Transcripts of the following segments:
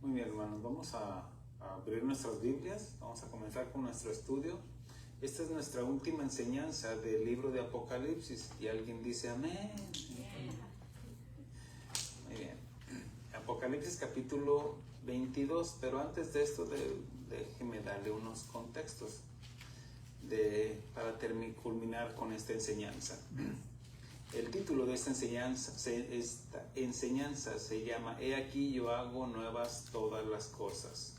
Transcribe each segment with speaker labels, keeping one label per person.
Speaker 1: Muy bien, hermanos, vamos a abrir nuestras Biblias, vamos a comenzar con nuestro estudio. Esta es nuestra última enseñanza del libro de Apocalipsis y alguien dice amén. Muy bien, Apocalipsis capítulo 22, pero antes de esto déjeme darle unos contextos para culminar con esta enseñanza. El título de esta enseñanza se llama He aquí yo hago nuevas todas las cosas.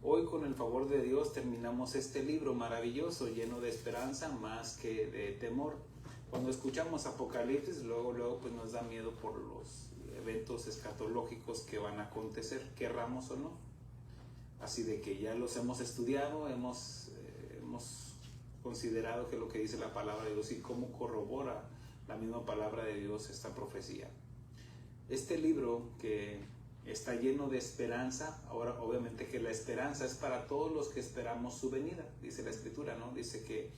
Speaker 1: Hoy, con el favor de Dios, terminamos este libro maravilloso, lleno de esperanza más que de temor. Cuando escuchamos Apocalipsis, luego pues nos da miedo por los eventos escatológicos que van a acontecer, querramos o no. Así de que ya los hemos estudiado, hemos considerado que lo que dice la palabra de Dios y cómo corrobora la misma palabra de Dios esta profecía. Este libro que está lleno de esperanza, ahora obviamente que la esperanza es para todos los que esperamos su venida, dice la escritura, ¿no? Dice que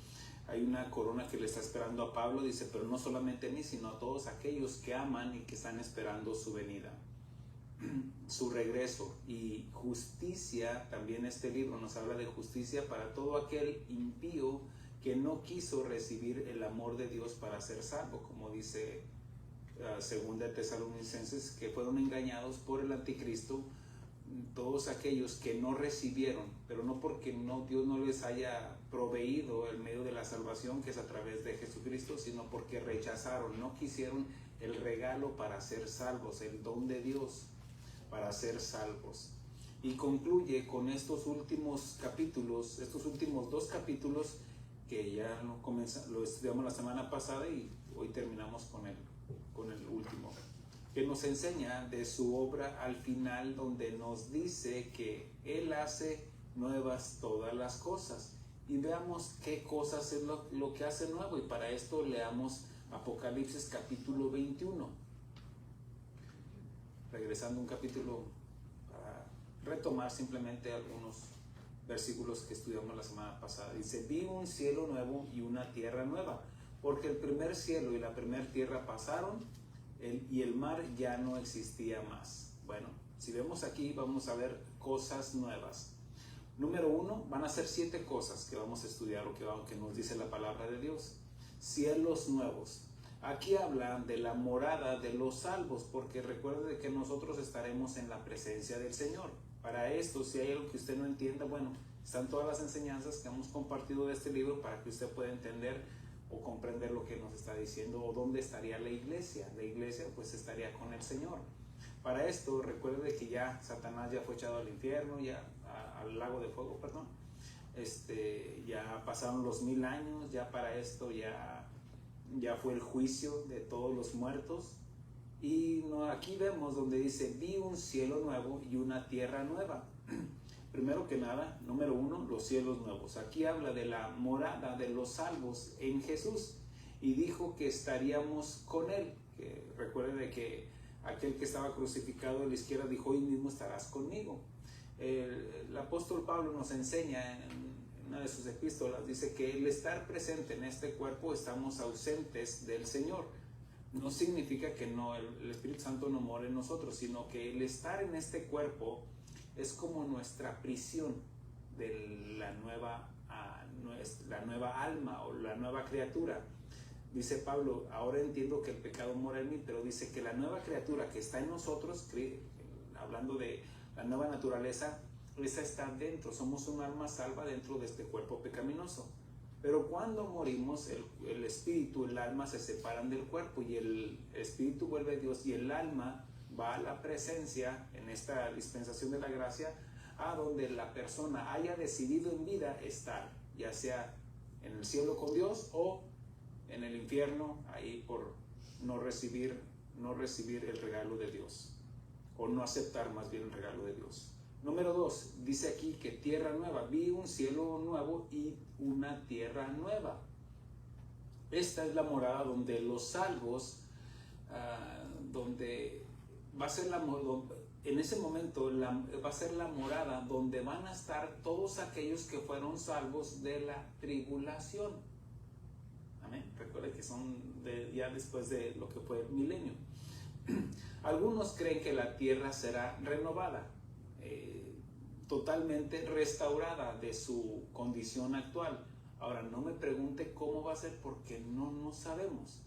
Speaker 1: hay una corona que le está esperando a Pablo, dice, pero no solamente a mí, sino a todos aquellos que aman y que están esperando su venida, su regreso. Y justicia, también este libro nos habla de justicia para todo aquel impío que no quiso recibir el amor de Dios para ser salvo, como dice segunda de Tesalonicenses, que fueron engañados por el anticristo, todos aquellos que no recibieron, pero no porque Dios no les haya proveído el medio de la salvación, que es a través de Jesucristo, sino porque rechazaron, no quisieron el regalo para ser salvos, el don de Dios para ser salvos. Y concluye con estos últimos capítulos, estos últimos dos capítulos que ya lo estudiamos la semana pasada y hoy terminamos con el último, que nos enseña de su obra al final, donde nos dice que Él hace nuevas todas las cosas. Y veamos qué cosas es lo que hace nuevo, y para esto leamos Apocalipsis capítulo 21. Regresando un capítulo para retomar simplemente algunos versículos que estudiamos la semana pasada. Dice, vi un cielo nuevo y una tierra nueva, porque el primer cielo y la primera tierra pasaron y el mar ya no existía más. Bueno, si vemos aquí vamos a ver cosas nuevas. Número 1, van a ser 7 cosas que vamos a estudiar o que nos dice la palabra de Dios. Cielos nuevos. Aquí habla de la morada de los salvos, porque recuerde que nosotros estaremos en la presencia del Señor. Para esto, si hay algo que usted no entienda, bueno, están todas las enseñanzas que hemos compartido de este libro para que usted pueda entender o comprender lo que nos está diciendo, o dónde estaría la iglesia. La iglesia pues estaría con el Señor. Para esto, recuerde que ya Satanás ya fue echado al infierno, al lago de fuego, perdón. Ya pasaron los 1000 años, ya para esto ya fue el juicio de todos los muertos. Y aquí vemos donde dice, vi un cielo nuevo y una tierra nueva. Primero que nada, número 1, los cielos nuevos. Aquí habla de la morada de los salvos en Jesús. Y dijo que estaríamos con Él. Que recuerde que aquel que estaba crucificado a la izquierda dijo, hoy mismo estarás conmigo. El apóstol Pablo nos enseña en una de sus epístolas, dice que el estar presente en este cuerpo estamos ausentes del Señor. No significa que el Espíritu Santo no more en nosotros, sino que el estar en este cuerpo es como nuestra prisión de la nueva alma o la nueva criatura. Dice Pablo, ahora entiendo que el pecado mora en mí, pero dice que la nueva criatura que está en nosotros, hablando de la nueva naturaleza, esa está dentro, somos un alma salva dentro de este cuerpo pecaminoso. Pero cuando morimos, el espíritu, el alma se separan del cuerpo y el espíritu vuelve a Dios y el alma va a la presencia en esta dispensación de la gracia, a donde la persona haya decidido en vida estar, ya sea en el cielo con Dios o en el infierno, ahí por no recibir el regalo de Dios, o no aceptar más bien el regalo de Dios. Número 2, dice aquí que tierra nueva. Vi un cielo nuevo y una tierra nueva. Esta es la morada donde los salvos, donde va a ser en ese momento va a ser la morada donde van a estar todos aquellos que fueron salvos de la tribulación. Amén. Recuerde que son ya después de lo que fue el milenio. Algunos creen que la tierra será renovada. totalmente restaurada de su condición actual. Ahora, no me pregunte cómo va a ser porque no sabemos.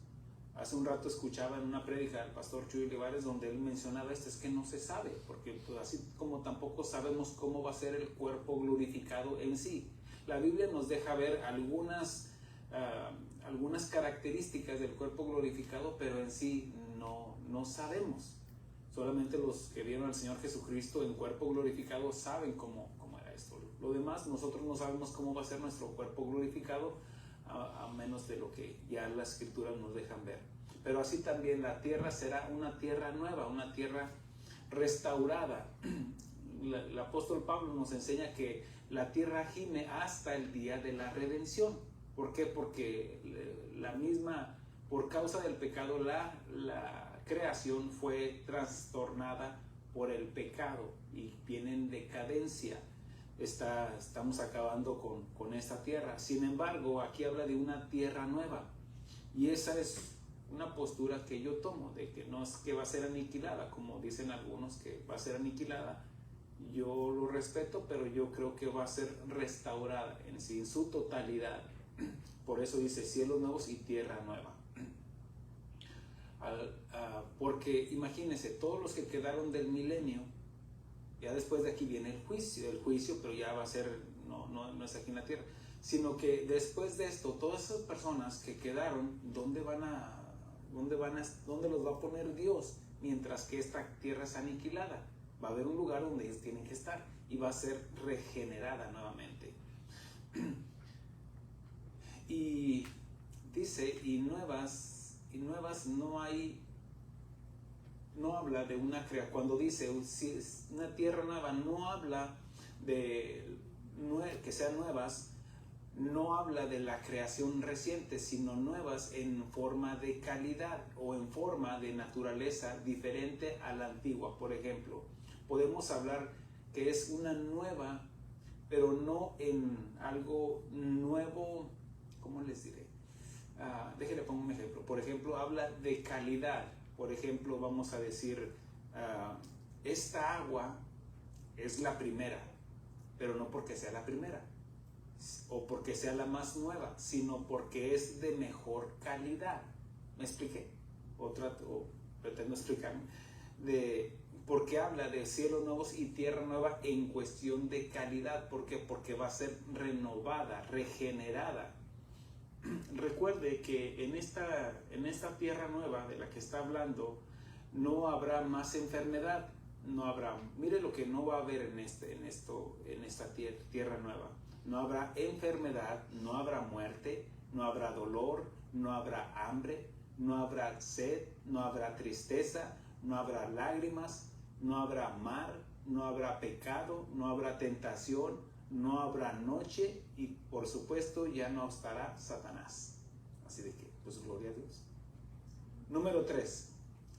Speaker 1: Hace un rato escuchaba en una prédica del pastor Chuy Olivares donde él mencionaba esto, es que no se sabe, porque pues, así como tampoco sabemos cómo va a ser el cuerpo glorificado en sí. La Biblia nos deja ver algunas características del cuerpo glorificado, pero en sí no sabemos. Solamente los que vieron al Señor Jesucristo en cuerpo glorificado saben cómo era esto. Lo demás, nosotros no sabemos cómo va a ser nuestro cuerpo glorificado, a menos de lo que ya las escrituras nos dejan ver. Pero así también la tierra será una tierra nueva, una tierra restaurada. El apóstol Pablo nos enseña que la tierra gime hasta el día de la redención. ¿Por qué? Porque por causa del pecado, la creación fue trastornada por el pecado y viene en decadencia. Estamos acabando con esta tierra. Sin embargo, aquí habla de una tierra nueva, y esa es una postura que yo tomo, de que no es que va a ser aniquilada, como dicen algunos que va a ser aniquilada. Yo lo respeto, pero yo creo que va a ser restaurada en sí, en su totalidad. Por eso dice cielos nuevos y tierra nueva. Porque imagínense, todos los que quedaron del milenio, ya después de aquí viene el juicio, pero ya va a ser, no es aquí en la tierra, sino que después de esto, todas esas personas que quedaron, ¿dónde los va a poner Dios? Mientras que esta tierra es aniquilada, va a haber un lugar donde ellos tienen que estar y va a ser regenerada nuevamente. Y dice, y nuevas no habla de una creación. Cuando dice si es una tierra nueva, no habla de que sean nuevas, no habla de la creación reciente, sino nuevas en forma de calidad o en forma de naturaleza diferente a la antigua. Por ejemplo, podemos hablar que es una nueva, pero no en algo nuevo. ¿Cómo les diré? Déjenle pongo un ejemplo. Por ejemplo, habla de calidad. Por ejemplo, vamos a decir, esta agua es la primera, pero no porque sea la primera o porque sea la más nueva, sino porque es de mejor calidad. ¿Me expliqué? Pretendo explicarme. Porque habla de cielos nuevos y tierra nueva en cuestión de calidad. ¿Por qué? Porque va a ser renovada, regenerada. Recuerde que en esta tierra nueva de la que está hablando no habrá más enfermedad, no habrá, mire lo que no va a haber en esta tierra nueva. No habrá enfermedad, no habrá muerte, no habrá dolor, no habrá hambre, no habrá sed, no habrá tristeza, no habrá lágrimas, no habrá mar, no habrá pecado, no habrá tentación, no habrá noche y por supuesto ya no estará Satanás. Así de que, pues gloria a Dios. Número 3,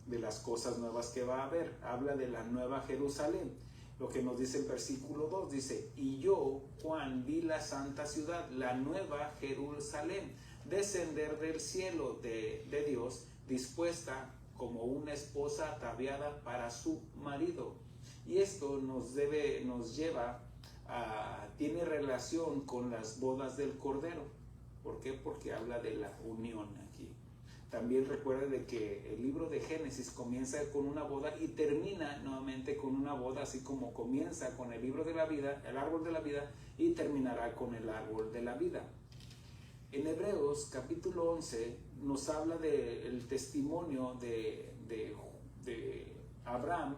Speaker 1: de las cosas nuevas que va a haber, habla de la nueva Jerusalén. Lo que nos dice el versículo 2, dice, y yo, Juan, vi la santa ciudad, la nueva Jerusalén, descender del cielo de Dios, dispuesta como una esposa ataviada para su marido. Y esto tiene relación con las bodas del Cordero. ¿Por qué? Porque habla de la unión aquí. También recuerda de que el libro de Génesis comienza con una boda y termina nuevamente con una boda, así como comienza con el libro de la vida, el árbol de la vida, y terminará con el árbol de la vida. En Hebreos capítulo 11 nos habla del testimonio de Abraham,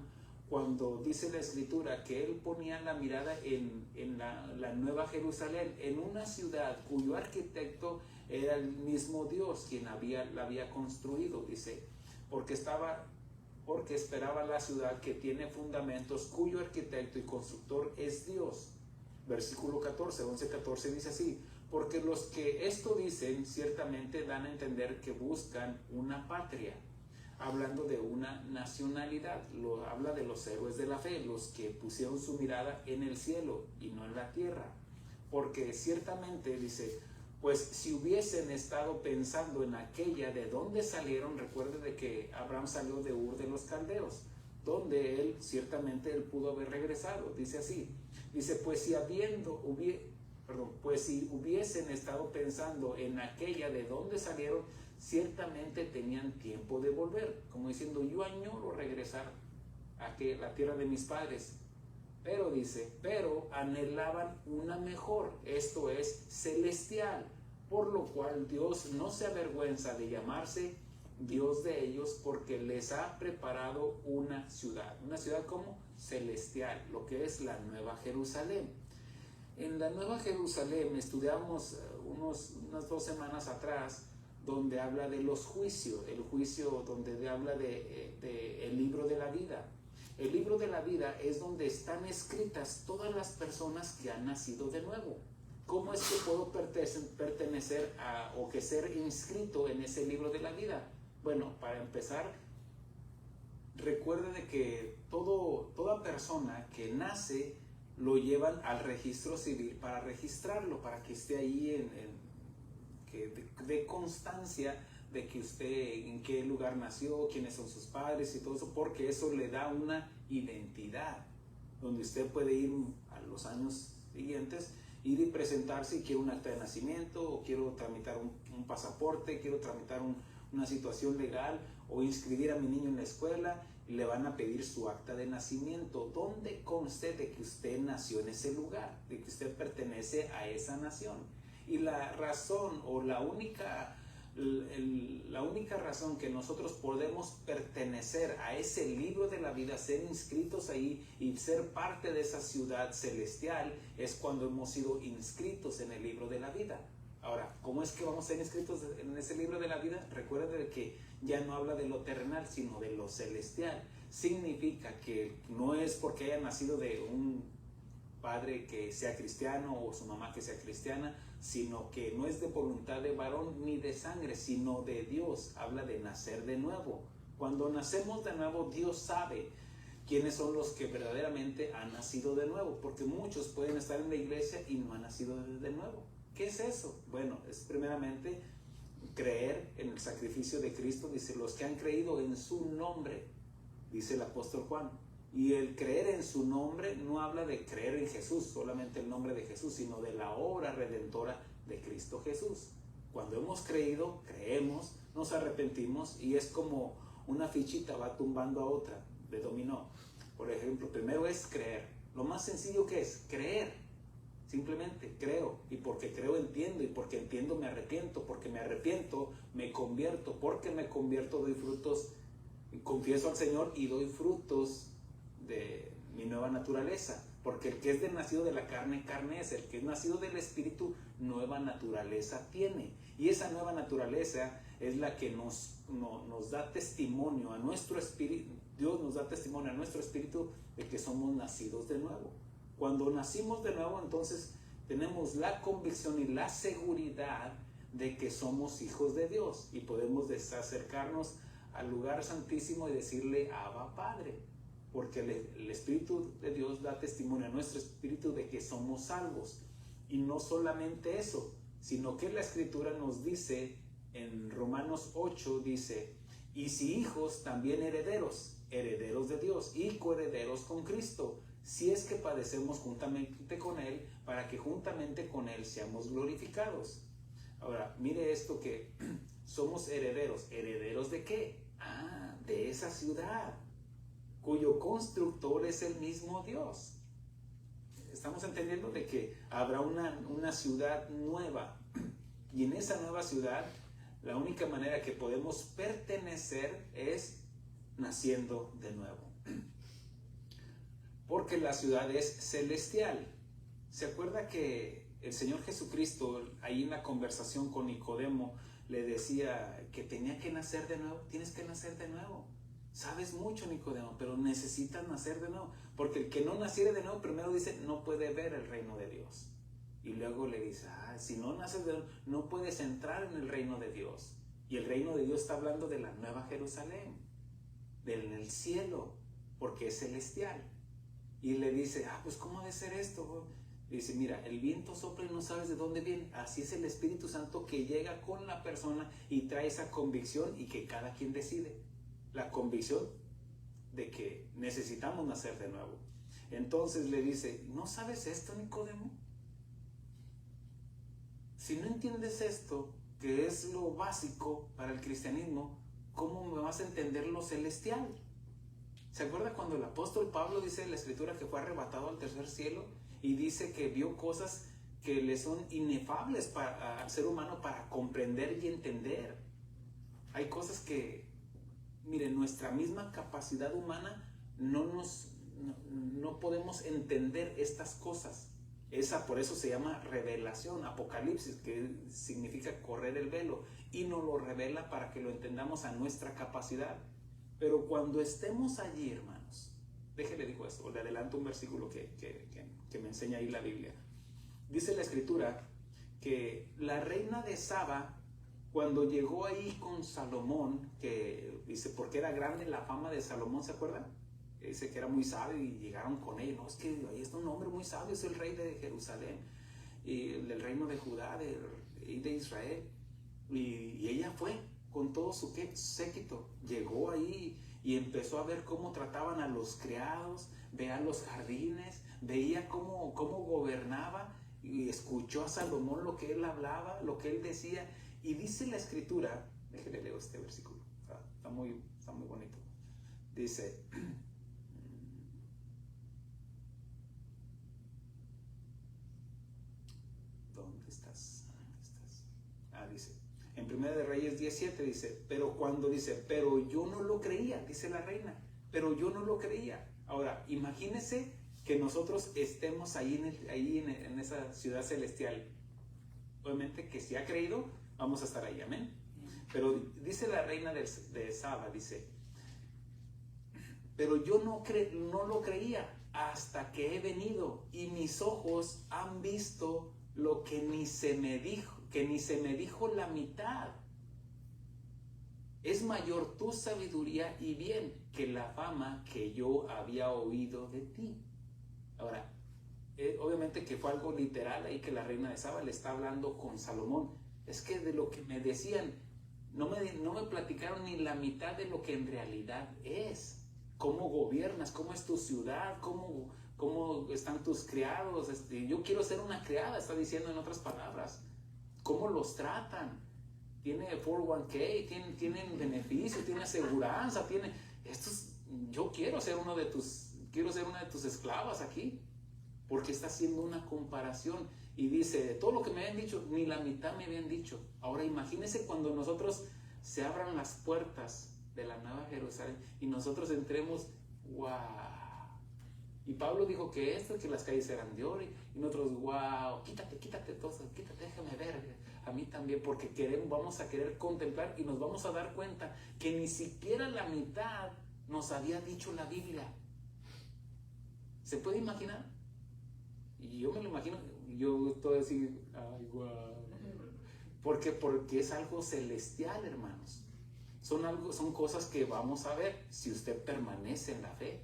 Speaker 1: cuando dice la escritura que él ponía la mirada en la nueva Jerusalén, en una ciudad cuyo arquitecto era el mismo Dios quien la había construido, dice, porque esperaba la ciudad que tiene fundamentos, cuyo arquitecto y constructor es Dios. Versículo 14, 11-14 dice así, porque los que esto dicen ciertamente dan a entender que buscan una patria, hablando de una nacionalidad. Habla de los héroes de la fe, los que pusieron su mirada en el cielo y no en la tierra, porque ciertamente dice, pues si hubiesen estado pensando en aquella de donde salieron, recuerde de que Abraham salió de Ur de los Caldeos, donde él ciertamente él pudo haber regresado. Dice así, dice, pues si hubiesen estado pensando en aquella de donde salieron, ciertamente tenían tiempo de volver, como diciendo, yo añoro regresar a la tierra de mis padres. Pero dice, pero anhelaban una mejor, esto es celestial, por lo cual Dios no se avergüenza de llamarse Dios de ellos, porque les ha preparado una ciudad como celestial, lo que es la Nueva Jerusalén. En la Nueva Jerusalén estudiamos unas 2 semanas atrás, donde habla de los juicios, el juicio donde habla de el libro de la vida. El libro de la vida es donde están escritas todas las personas que han nacido de nuevo. ¿Cómo es que puedo pertenecer o que ser inscrito en ese libro de la vida? Bueno, para empezar, recuerde de que toda persona que nace lo llevan al registro civil para registrarlo, para que esté ahí que dé constancia de que usted en qué lugar nació, quiénes son sus padres y todo eso, porque eso le da una identidad, donde usted puede ir a los años siguientes, ir y presentarse y quiero un acta de nacimiento, o quiero tramitar un pasaporte, quiero tramitar una situación legal, o inscribir a mi niño en la escuela, y le van a pedir su acta de nacimiento, donde conste de que usted nació en ese lugar, de que usted pertenece a esa nación. Y la razón o la única razón que nosotros podemos pertenecer a ese libro de la vida, ser inscritos ahí y ser parte de esa ciudad celestial, es cuando hemos sido inscritos en el libro de la vida. Ahora, ¿cómo es que vamos a ser inscritos en ese libro de la vida? Recuerden que ya no habla de lo terrenal, sino de lo celestial. Significa que no es porque haya nacido de un padre que sea cristiano o su mamá que sea cristiana, sino que no es de voluntad de varón ni de sangre, sino de Dios. Habla de nacer de nuevo. Cuando nacemos de nuevo, Dios sabe quiénes son los que verdaderamente han nacido de nuevo, porque muchos pueden estar en la iglesia y no han nacido de nuevo. ¿Qué es eso? Bueno, es primeramente creer en el sacrificio de Cristo. Dice, los que han creído en su nombre, dice el apóstol Juan. Y el creer en su nombre no habla de creer en Jesús, solamente el nombre de Jesús, sino de la obra redentora de Cristo Jesús. Cuando hemos creído, creemos, nos arrepentimos, y es como una fichita va tumbando a otra de dominó. Por ejemplo, primero es creer. Lo más sencillo que es creer. Simplemente creo, y porque creo entiendo, y porque entiendo me arrepiento, porque me arrepiento me convierto, porque me convierto doy frutos, confieso al Señor y doy frutos de mi nueva naturaleza, porque el que es nacido de la carne, carne es, el que es nacido del Espíritu, nueva naturaleza tiene, y esa nueva naturaleza es la que nos da testimonio a nuestro espíritu. Dios nos da testimonio a nuestro espíritu de que somos nacidos de nuevo. Cuando nacimos de nuevo, entonces tenemos la convicción y la seguridad de que somos hijos de Dios, y podemos acercarnos al lugar santísimo y decirle Abba Padre, porque el Espíritu de Dios da testimonio a nuestro espíritu de que somos salvos. Y no solamente eso, sino que la Escritura nos dice en Romanos 8, dice, y si hijos, también herederos, herederos de Dios y coherederos con Cristo, si es que padecemos juntamente con Él, para que juntamente con Él seamos glorificados. Ahora, mire esto, que somos herederos. ¿Herederos de qué? De esa ciudad, cuyo constructor es el mismo Dios. Estamos entendiendo de que habrá una ciudad nueva, y en esa nueva ciudad la única manera que podemos pertenecer es naciendo de nuevo, porque la ciudad es celestial. ¿Se acuerda que el Señor Jesucristo, ahí en la conversación con Nicodemo, le decía que tenía que nacer de nuevo? Tienes que nacer de nuevo. Sabes mucho, Nicodemo, pero necesitas nacer de nuevo, porque el que no naciere de nuevo, primero dice, no puede ver el reino de Dios. Y luego le dice, si no naces de nuevo, no puedes entrar en el reino de Dios. Y el reino de Dios está hablando de la Nueva Jerusalén, del cielo, porque es celestial. Y le dice, pues ¿cómo debe ser esto? Dice, mira, el viento sopla y no sabes de dónde viene. Así es el Espíritu Santo, que llega con la persona y trae esa convicción, y que cada quien decide. La convicción de que necesitamos nacer de nuevo. Entonces le dice, ¿no sabes esto, Nicodemo? Si no entiendes esto, que es lo básico para el cristianismo, ¿cómo me vas a entender lo celestial? ¿Se acuerda cuando el apóstol Pablo dice en la escritura que fue arrebatado al tercer cielo y dice que vio cosas que le son inefables al ser humano para comprender y entender? Hay cosas que, miren, nuestra misma capacidad humana no podemos entender estas cosas. Por eso se llama revelación, apocalipsis, que significa correr el velo, y nos lo revela para que lo entendamos a nuestra capacidad. Pero cuando estemos allí, hermanos, déjele digo esto, le adelanto un versículo que me enseña ahí la Biblia. Dice la escritura que la reina de Saba, cuando llegó ahí con Salomón, que dice, porque era grande la fama de Salomón, ¿se acuerdan? Dice que era muy sabio y llegaron con él. No, es que ahí está un hombre muy sabio, es el rey de Jerusalén, y del reino de Judá y de Israel. Y ella fue con todo su séquito. Llegó ahí y empezó a ver cómo trataban a los criados, veía los jardines, veía cómo gobernaba, y escuchó a Salomón lo que él hablaba, lo que él decía. Y dice la escritura, déjenle leo este versículo, está muy bonito. Dice, ¿dónde estás? Dice, en 1 de Reyes 17 dice, pero yo no lo creía, dice la reina, pero yo no lo creía. Ahora, imagínense que nosotros estemos ahí en esa ciudad celestial. Obviamente que si ha creído, vamos a estar ahí, amén. Pero dice la reina de Saba, dice, pero yo no lo creía hasta que he venido y mis ojos han visto lo que ni se me dijo la mitad. Es mayor tu sabiduría y bien que la fama que yo había oído de ti. Ahora, obviamente que fue algo literal ahí, que la reina de Saba le está hablando con Salomón. Es que de lo que me decían, no me platicaron ni la mitad de lo que en realidad es. Cómo gobiernas, cómo es tu ciudad, cómo están tus criados. Yo quiero ser una criada, está diciendo en otras palabras. Cómo los tratan. Tiene 401k, tienen beneficios, tiene aseguranza, yo quiero ser una de tus esclavas aquí. Porque está haciendo una comparación y dice, de todo lo que me habían dicho, ni la mitad me habían dicho. Ahora imagínense cuando nosotros se abran las puertas de la Nueva Jerusalén y nosotros entremos, wow. Y Pablo dijo que las calles eran de oro, y nosotros, wow, quítate todo, déjame ver, a mí también, porque vamos a querer contemplar y nos vamos a dar cuenta que ni siquiera la mitad nos había dicho la Biblia. ¿Se puede imaginar? Y yo me lo imagino, yo estoy así, ay, wow. Porque es algo celestial, hermanos. Son cosas que vamos a ver si usted permanece en la fe.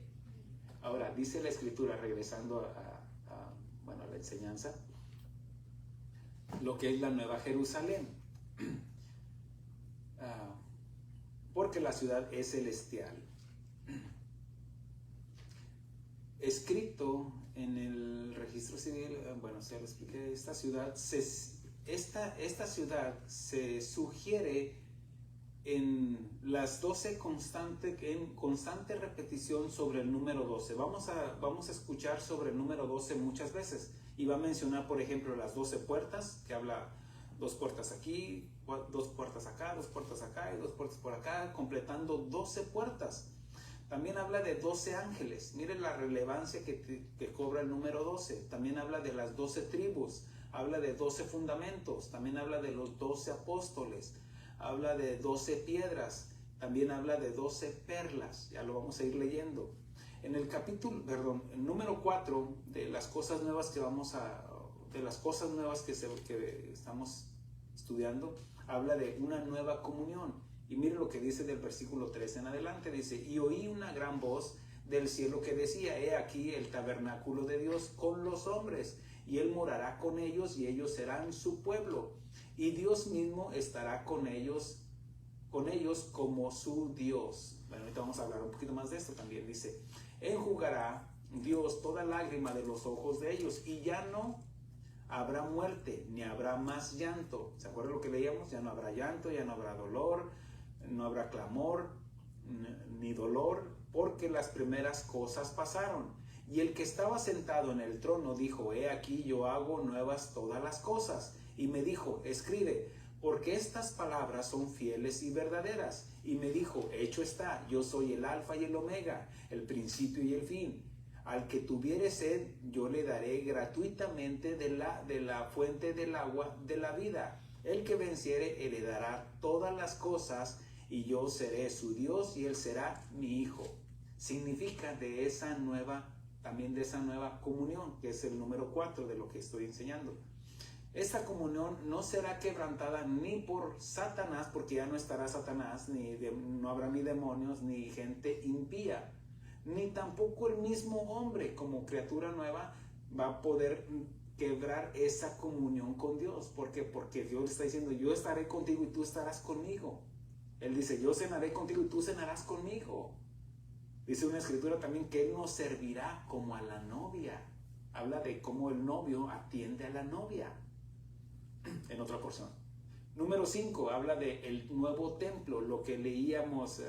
Speaker 1: Ahora, dice la escritura, regresando a la enseñanza, lo que es la Nueva Jerusalén. Porque la ciudad es celestial. Escrito en el registro civil, se lo expliqué, esta ciudad se sugiere en las 12 en constante repetición sobre el número 12. Vamos a escuchar sobre el número 12 muchas veces, y va a mencionar, por ejemplo, las 12 puertas, que habla 2 puertas aquí, 2 puertas acá, 2 puertas acá y 2 puertas por acá, completando 12 puertas. También habla de 12 ángeles. Miren la relevancia que cobra el número 12. También habla de las 12 tribus, habla de 12 fundamentos, también habla de los 12 apóstoles, habla de 12 piedras, también habla de 12 perlas. Ya lo vamos a ir leyendo. En el el número 4 de las cosas nuevas que estamos estudiando, habla de una nueva comunión. Y mire lo que dice del versículo 3 en adelante. Dice, y oí una gran voz del cielo que decía, he aquí el tabernáculo de Dios con los hombres, y él morará con ellos, y ellos serán su pueblo, y Dios mismo estará con ellos como su Dios. ahorita vamos a hablar un poquito más de esto también. Dice, enjugará Dios toda lágrima de los ojos de ellos y ya no habrá muerte, ni habrá más llanto. ¿Se acuerdan lo que leíamos? Ya no habrá llanto, ya no habrá dolor, no habrá clamor, ni dolor, porque las primeras cosas pasaron. Y el que estaba sentado en el trono dijo, he aquí yo hago nuevas todas las cosas. Y me dijo, escribe, porque estas palabras son fieles y verdaderas. Y me dijo, hecho está, yo soy el alfa y el omega, el principio y el fin. Al que tuviere sed, yo le daré gratuitamente de la fuente del agua de la vida. El que venciere, él le dará todas las cosas, y yo seré su Dios, y él será mi hijo. Significa también de esa nueva comunión, que es el número 4 de lo que estoy enseñando. Esta comunión no será quebrantada ni por Satanás, porque ya no estará Satanás, no habrá ni demonios, ni gente impía, ni tampoco el mismo hombre como criatura nueva va a poder quebrar esa comunión con Dios. ¿Por qué? Porque Dios está diciendo, yo estaré contigo y tú estarás conmigo. Él dice, yo cenaré contigo y tú cenarás conmigo. Dice una escritura también que Él nos servirá como a la novia. Habla de cómo el novio atiende a la novia en otra porción. Número 5, habla del nuevo templo, lo que leíamos,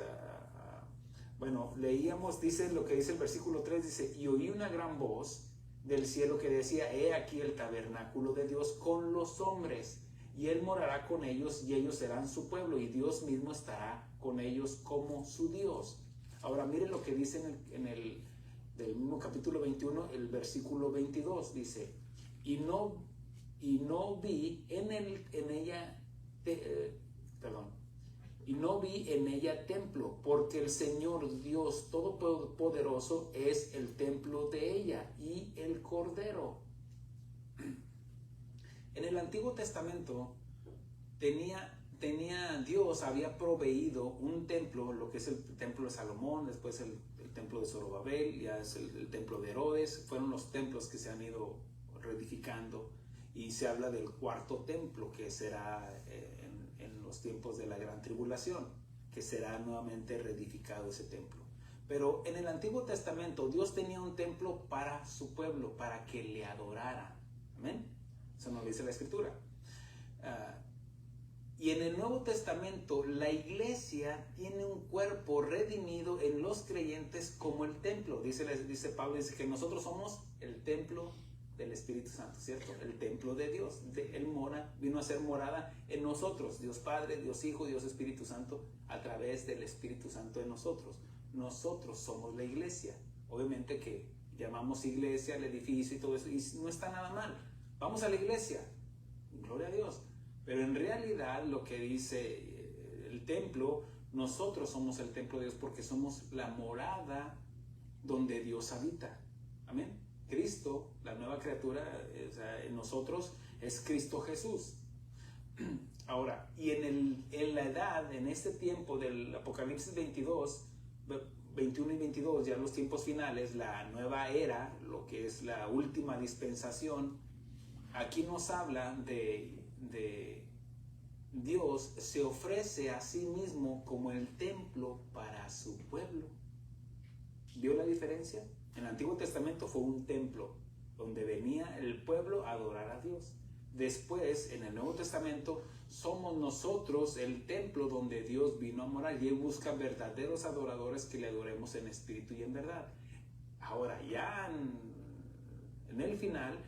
Speaker 1: dice lo que dice el versículo 3, dice, y oí una gran voz del cielo que decía, he aquí el tabernáculo de Dios con los hombres, y Él morará con ellos, y ellos serán su pueblo, y Dios mismo estará con ellos como su Dios. Ahora miren lo que dice del mismo capítulo 21, el versículo 22, dice, y no vi en ella templo, porque el Señor Dios Todopoderoso es el templo de ella y el Cordero. En el Antiguo Testamento Dios había proveído un templo, lo que es el templo de Salomón, después el templo de Zorobabel, ya es el templo de Herodes, fueron los templos que se han ido reedificando, y se habla del cuarto templo que será en los tiempos de la gran tribulación, que será nuevamente reedificado ese templo. Pero en el Antiguo Testamento Dios tenía un templo para su pueblo, para que le adorara. Amén. Eso nos dice la Escritura. Y en el Nuevo Testamento la iglesia tiene un cuerpo redimido en los creyentes como el templo. Dice Pablo, dice que nosotros somos el templo del Espíritu Santo, ¿cierto? El templo de Dios. Él vino a ser morada en nosotros, Dios Padre, Dios Hijo, Dios Espíritu Santo, a través del Espíritu Santo en nosotros. Nosotros somos la iglesia. Obviamente que llamamos iglesia al edificio y todo eso, y no está nada mal. Vamos a la iglesia, gloria a Dios. Pero en realidad lo que dice el templo, nosotros somos el templo de Dios porque somos la morada donde Dios habita. Amén. Cristo, la nueva criatura, en nosotros es Cristo Jesús. Ahora, y en la edad, en este tiempo del Apocalipsis 21 y 22, ya los tiempos finales, la nueva era, lo que es la última dispensación, aquí nos habla de Dios se ofrece a sí mismo como el templo para su pueblo. ¿Vio la diferencia? En el Antiguo Testamento fue un templo donde venía el pueblo a adorar a Dios. Después, en el Nuevo Testamento, somos nosotros el templo donde Dios vino a morar, y Él busca verdaderos adoradores que le adoremos en espíritu y en verdad. Ahora, ya en el final,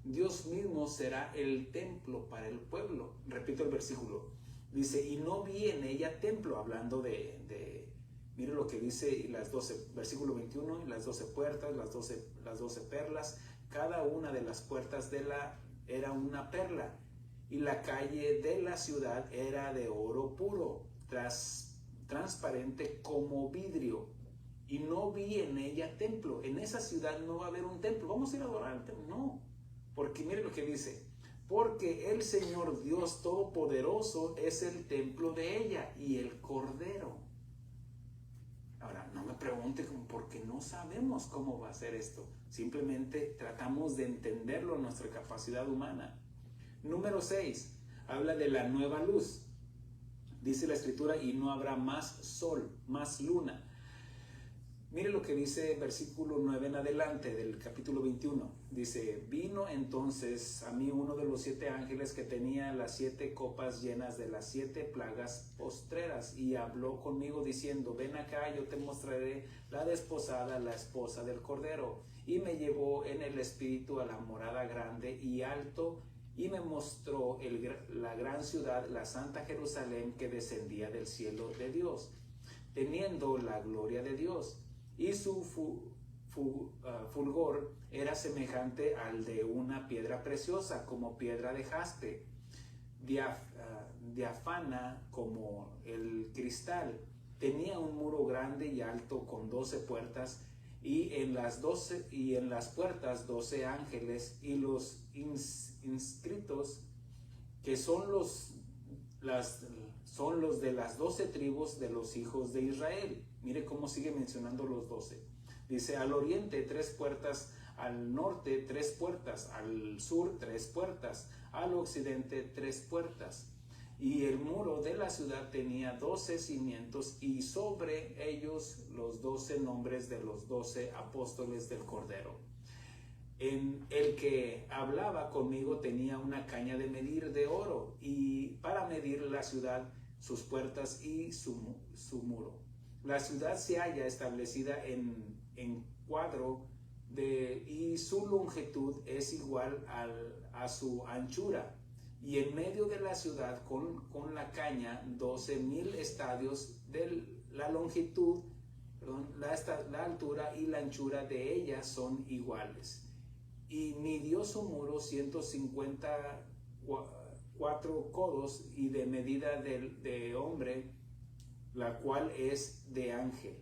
Speaker 1: Dios mismo será el templo para el pueblo. Repito el versículo. Dice, y no vi en ella templo, hablando mire lo que dice las 12, versículo 21, las 12 puertas, las 12 perlas, cada una de las puertas era una perla, y la calle de la ciudad era de oro puro, transparente como vidrio, y no vi en ella templo. En esa ciudad no va a haber un templo. Vamos a ir a adorar al templo. No, porque mire lo que dice, porque el Señor Dios Todopoderoso es el templo de ella y el Cordero. Ahora, no me pregunte porque no sabemos cómo va a ser esto. Simplemente tratamos de entenderlo en nuestra capacidad humana. Número 6, habla de la nueva luz. Dice la Escritura, y no habrá más sol, más luna. Mire lo que dice versículo 9 en adelante del capítulo 21. Dice, vino entonces a mí uno de los 7 ángeles que tenía las 7 copas llenas de las 7 plagas postreras y habló conmigo diciendo, ven acá, yo te mostraré la desposada, la esposa del Cordero. Y me llevó en el espíritu a la morada grande y alto y me mostró la gran ciudad, la santa Jerusalén que descendía del cielo de Dios, teniendo la gloria de Dios. Y su fulgor era semejante al de una piedra preciosa, como piedra de jaspe, diáfana como el cristal. Tenía un muro grande y alto con 12 puertas, y en las puertas 12 ángeles, y los inscritos, que son los de las 12 tribus de los hijos de Israel. Mire cómo sigue mencionando los 12. Dice, al oriente 3 puertas, al norte 3 puertas, al sur 3 puertas, al occidente 3 puertas. Y el muro de la ciudad tenía 12 cimientos y sobre ellos los 12 nombres de los 12 apóstoles del Cordero. En el que hablaba conmigo tenía una caña de medir de oro y para medir la ciudad, sus puertas y su muro. La ciudad se halla establecida en cuadro y su longitud es igual a su anchura. Y en medio de la ciudad con la caña 12,000 estadios de la longitud, la altura y la anchura de ella son iguales. Y midió su muro 154 codos y de medida de hombre, la cual es de ángel.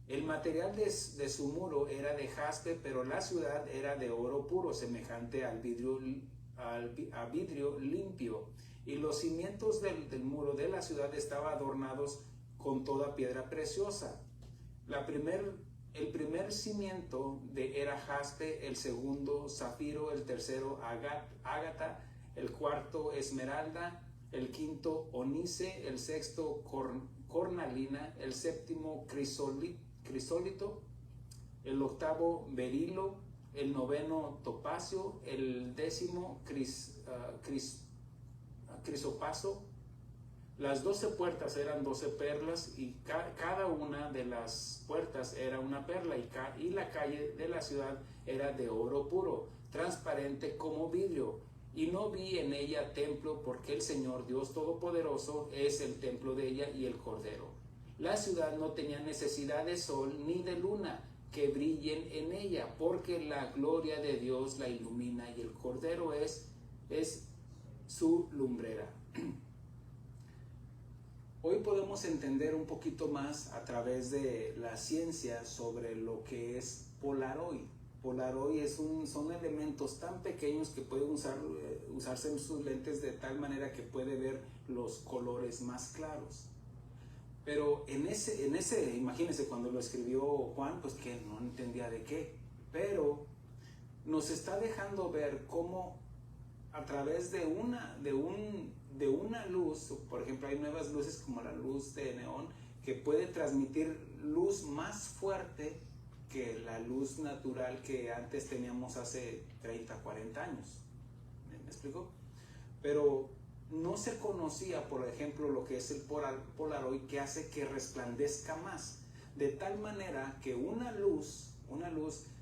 Speaker 1: El material de su muro era de jaspe, pero la ciudad era de oro puro, semejante a vidrio limpio. Y los cimientos del muro de la ciudad estaban adornados con toda piedra preciosa. El primer cimiento era jaspe, el segundo zafiro, el tercero ágata, el cuarto esmeralda, el quinto onice, el sexto cornalina, el séptimo crisólito, el octavo berilo, el noveno topacio, el décimo crisopaso. Las 12 puertas eran 12 perlas y cada una de las puertas era una perla y la calle de la ciudad era de oro puro, transparente como vidrio. Y no vi en ella templo, porque el Señor Dios Todopoderoso es el templo de ella y el Cordero. La ciudad no tenía necesidad de sol ni de luna que brillen en ella, porque la gloria de Dios la ilumina y el Cordero es su lumbrera. Hoy podemos entender un poquito más a través de la ciencia sobre lo que es Polaroid. Polaroid son elementos tan pequeños que pueden usarse en sus lentes de tal manera que puede ver los colores más claros. Pero en ese, imagínense cuando lo escribió Juan, pues que no entendía de qué, pero nos está dejando ver cómo a través de una luz, por ejemplo, hay nuevas luces como la luz de neón que puede transmitir luz más fuerte que la luz natural que antes teníamos hace 30, 40 años. ¿Me explico? Pero no se conocía, por ejemplo, lo que es el Polaroid, que hace que resplandezca más. De tal manera que una luz,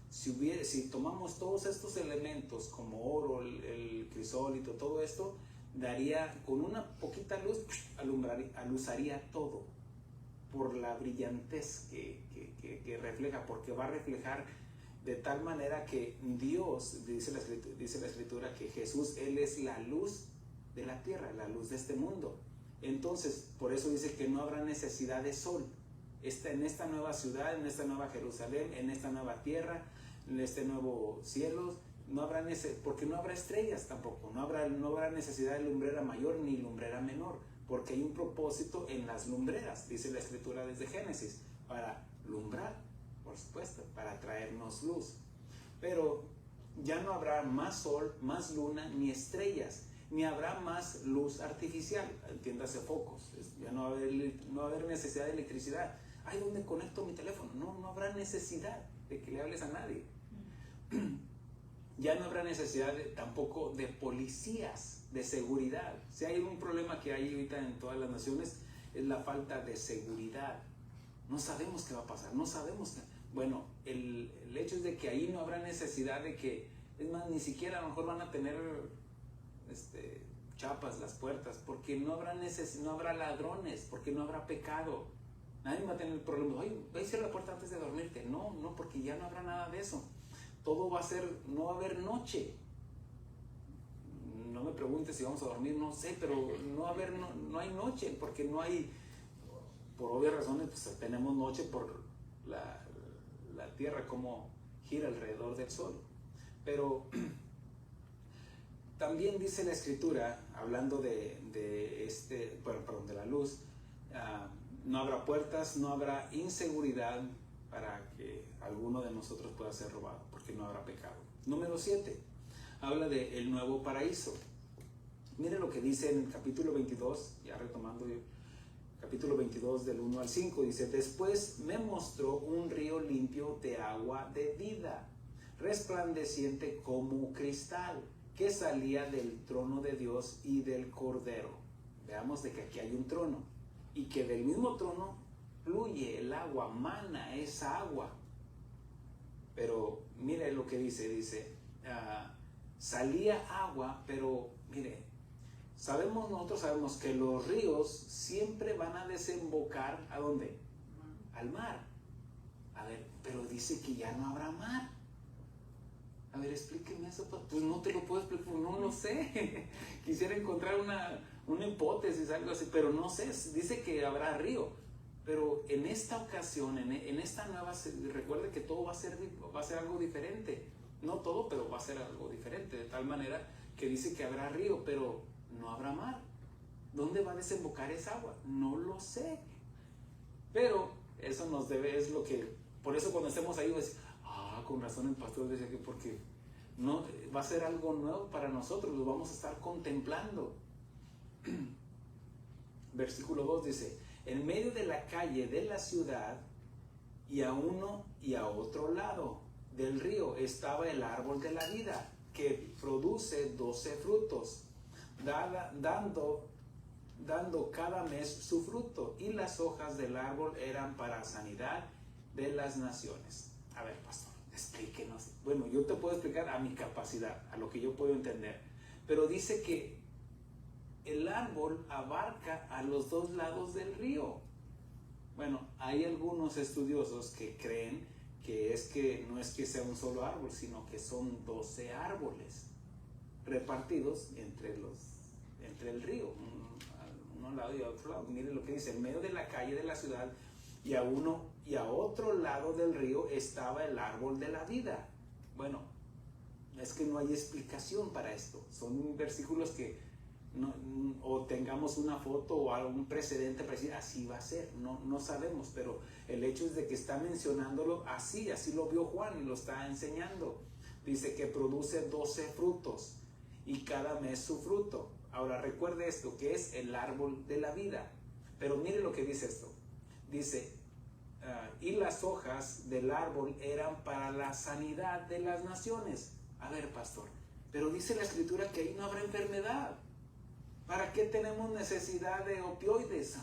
Speaker 1: si tomamos todos estos elementos como oro, el crisólito, todo esto, daría con una poquita luz, aluzaría todo por la brillantez que refleja, porque va a reflejar de tal manera que Dios, dice la Escritura, que Jesús, Él es la luz de la tierra, la luz de este mundo. Entonces, por eso dice que no habrá necesidad de sol. En esta nueva ciudad, en esta nueva Jerusalén, en esta nueva tierra, en este nuevo cielo, no habrá porque no habrá estrellas tampoco, no habrá necesidad de lumbrera mayor ni lumbrera menor, porque hay un propósito en las lumbreras, dice la Escritura desde Génesis, para lumbrar, por supuesto, para traernos luz. Pero ya no habrá más sol, más luna, ni estrellas, ni habrá más luz artificial, entiéndase focos, ya no va a haber necesidad de electricidad. ay, ¿dónde conecto mi teléfono? No, no habrá necesidad de que le hables a nadie. Ya no habrá necesidad tampoco de policías de seguridad. Si hay un problema que hay ahorita en todas las naciones, es la falta de seguridad. No sabemos qué va a pasar, no sabemos qué. Bueno, el hecho es de que ahí no habrá necesidad de que, es más, ni siquiera a lo mejor van a tener chapas las puertas, porque no habrá ladrones, porque no habrá pecado. Nadie va a tener el problema, oye, ve y cierra la puerta antes de dormirte. No, porque ya no habrá nada de eso. Todo va a ser, no va a haber noche. No me preguntes si vamos a dormir, no sé, pero no hay noche, porque no hay, por obvias razones, pues tenemos noche por la tierra como gira alrededor del sol. Pero también dice la Escritura, hablando de la luz, no habrá puertas, no habrá inseguridad para que alguno de nosotros pueda ser robado, porque no habrá pecado. Número 7, habla de el nuevo paraíso. Mire lo que dice en el capítulo 22, ya retomando capítulo 22 del 1 al 5, dice: después me mostró un río limpio de agua de vida, resplandeciente como cristal, que salía del trono de Dios y del Cordero. Veamos de que aquí hay un trono, y que del mismo trono fluye el agua, mana esa agua. Pero mire lo que dice, salía agua, pero mire, nosotros sabemos que los ríos siempre van a desembocar, ¿a dónde? Al mar. A ver, pero dice que ya no habrá mar. A ver, explíqueme eso. Pues no te lo puedo explicar, no lo sé. Quisiera encontrar una hipótesis, algo así, pero no sé. Dice que habrá río, pero en esta ocasión, en esta nueva, recuerde que todo va a ser algo diferente. No todo, pero va a ser algo diferente, de tal manera que dice que habrá río, pero no habrá mar. ¿Dónde va a desembocar esa agua? No lo sé. Pero eso es lo que, por eso cuando estemos ahí, pues, con razón el pastor dice que porque no, va a ser algo nuevo para nosotros, lo vamos a estar contemplando. Versículo 2 dice: en medio de la calle de la ciudad, y a uno y a otro lado del río, estaba el árbol de la vida, que produce 12 frutos, dando cada mes su fruto, y las hojas del árbol eran para sanidad de las naciones. A ver, pastor, explíquenos. Bueno, yo te puedo explicar a mi capacidad, a lo que yo puedo entender, pero dice que el árbol abarca a los dos lados del río. Bueno, hay algunos estudiosos que creen que no es que sea un solo árbol, sino que son 12 árboles repartidos entre el río, uno al lado y a otro lado. Miren lo que dice: en medio de la calle de la ciudad, y a uno y a otro lado del río, estaba el árbol de la vida. Bueno, es que no hay explicación para esto. Son versículos que o tengamos una foto o algún precedente para decir así va a ser, no sabemos, pero el hecho es de que está mencionándolo así lo vio Juan y lo está enseñando. Dice que produce 12 frutos y cada mes su fruto. Ahora recuerde esto, que es el árbol de la vida. Pero mire lo que dice esto. Dice, y las hojas del árbol eran para la sanidad de las naciones. A ver, pastor, pero dice la Escritura que ahí no habrá enfermedad. ¿Para qué tenemos necesidad de opioides?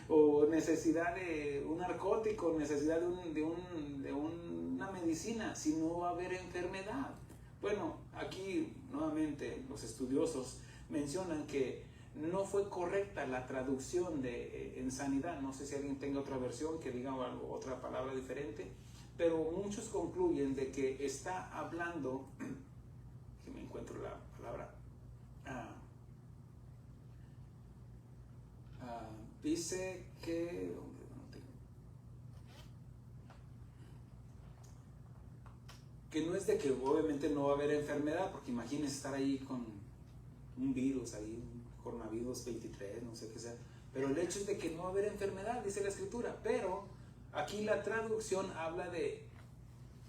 Speaker 1: O necesidad de un narcótico, necesidad de una medicina, si no va a haber enfermedad. Bueno, aquí nuevamente los estudiosos mencionan que no fue correcta la traducción en sanidad. No sé si alguien tenga otra versión que diga otra palabra diferente, pero muchos concluyen de que está hablando, que me encuentro la palabra, dice que no es de que obviamente no va a haber enfermedad, porque imagínense estar ahí con un virus ahí, un coronavirus 23, no sé qué sea, pero el hecho es de que no va a haber enfermedad, dice la Escritura. Pero aquí la traducción habla de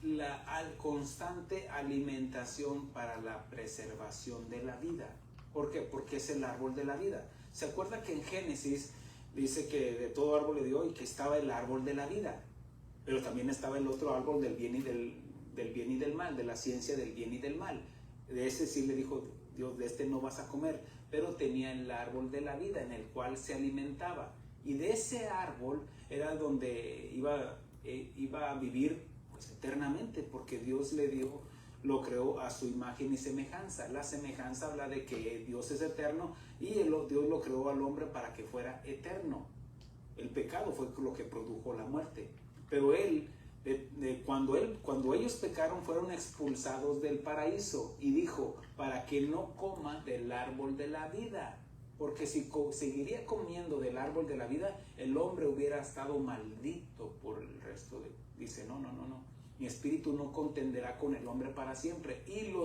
Speaker 1: la constante alimentación para la preservación de la vida. ¿Por qué? Porque es el árbol de la vida. ¿Se acuerda que en Génesis dice que de todo árbol le dio y que estaba el árbol de la vida, pero también estaba el otro árbol del bien y del bien y del mal, de la ciencia del bien y del mal. De ese sí le dijo Dios, de este no vas a comer, pero tenía el árbol de la vida en el cual se alimentaba, y de ese árbol era donde iba a vivir pues eternamente, porque Dios lo creó a su imagen y semejanza. La semejanza habla de que Dios es eterno y Dios lo creó al hombre para que fuera eterno. El pecado fue lo que produjo la muerte, pero cuando ellos pecaron fueron expulsados del paraíso, y dijo, para que no coma del árbol de la vida, porque si seguiría comiendo del árbol de la vida, el hombre hubiera estado maldito por el resto dice, no, mi espíritu no contenderá con el hombre para siempre, y lo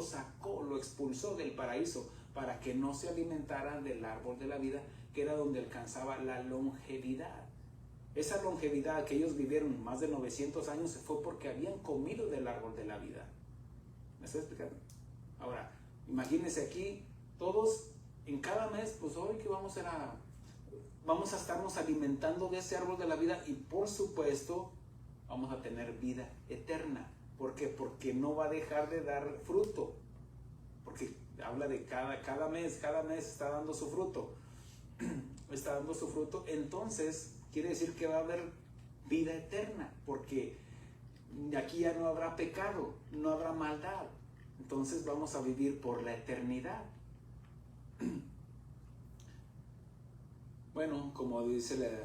Speaker 1: expulsó del paraíso para que no se alimentara del árbol de la vida, que era donde alcanzaba la longevidad. Esa longevidad que ellos vivieron más de 900 años fue porque habían comido del árbol de la vida. ¿Me estoy explicando? Ahora, imagínense aquí, todos en cada mes, pues hoy que vamos a estarnos alimentando de ese árbol de la vida, y por supuesto vamos a tener vida eterna. ¿Por qué? Porque no va a dejar de dar fruto, porque habla de cada mes está dando su fruto. Está dando su fruto, entonces quiere decir que va a haber vida eterna, porque aquí ya no habrá pecado, no habrá maldad. Entonces vamos a vivir por la eternidad. Bueno, como dice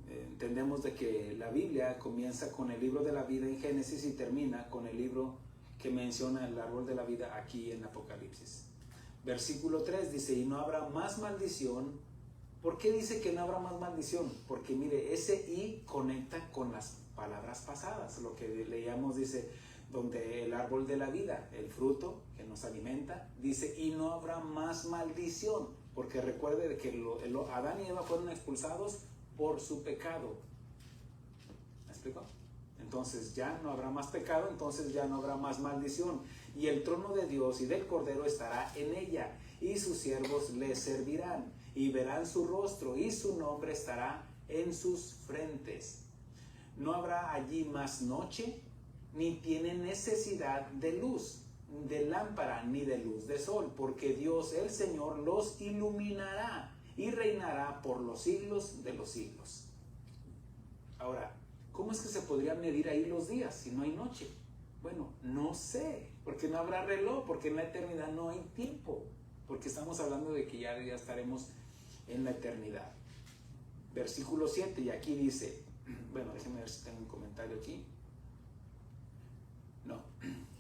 Speaker 1: entendemos de que la Biblia comienza con el libro de la vida en Génesis y termina con el libro que menciona el árbol de la vida aquí en Apocalipsis. Versículo 3 dice, y no habrá más maldición. ¿Por qué dice que no habrá más maldición? Porque mire, ese y conecta con las palabras pasadas. Lo que leíamos dice, donde el árbol de la vida, el fruto que nos alimenta, dice, y no habrá más maldición. Porque recuerde que Adán y Eva fueron expulsados por su pecado. ¿Me explico? Entonces ya no habrá más pecado, entonces ya no habrá más maldición. Y el trono de Dios y del Cordero estará en ella, y sus siervos le servirán, y verán su rostro, y su nombre estará en sus frentes. No habrá allí más noche, ni tienen necesidad de luz, de lámpara, ni de luz de sol, porque Dios el Señor los iluminará, y reinará por los siglos de los siglos. Ahora, ¿cómo es que se podrían medir ahí los días si no hay noche? Bueno, no sé, porque no habrá reloj, porque en la eternidad no hay tiempo, porque estamos hablando de que ya estaremos en la eternidad. Versículo 7, y aquí dice, bueno, déjenme ver si tengo un comentario aquí. No,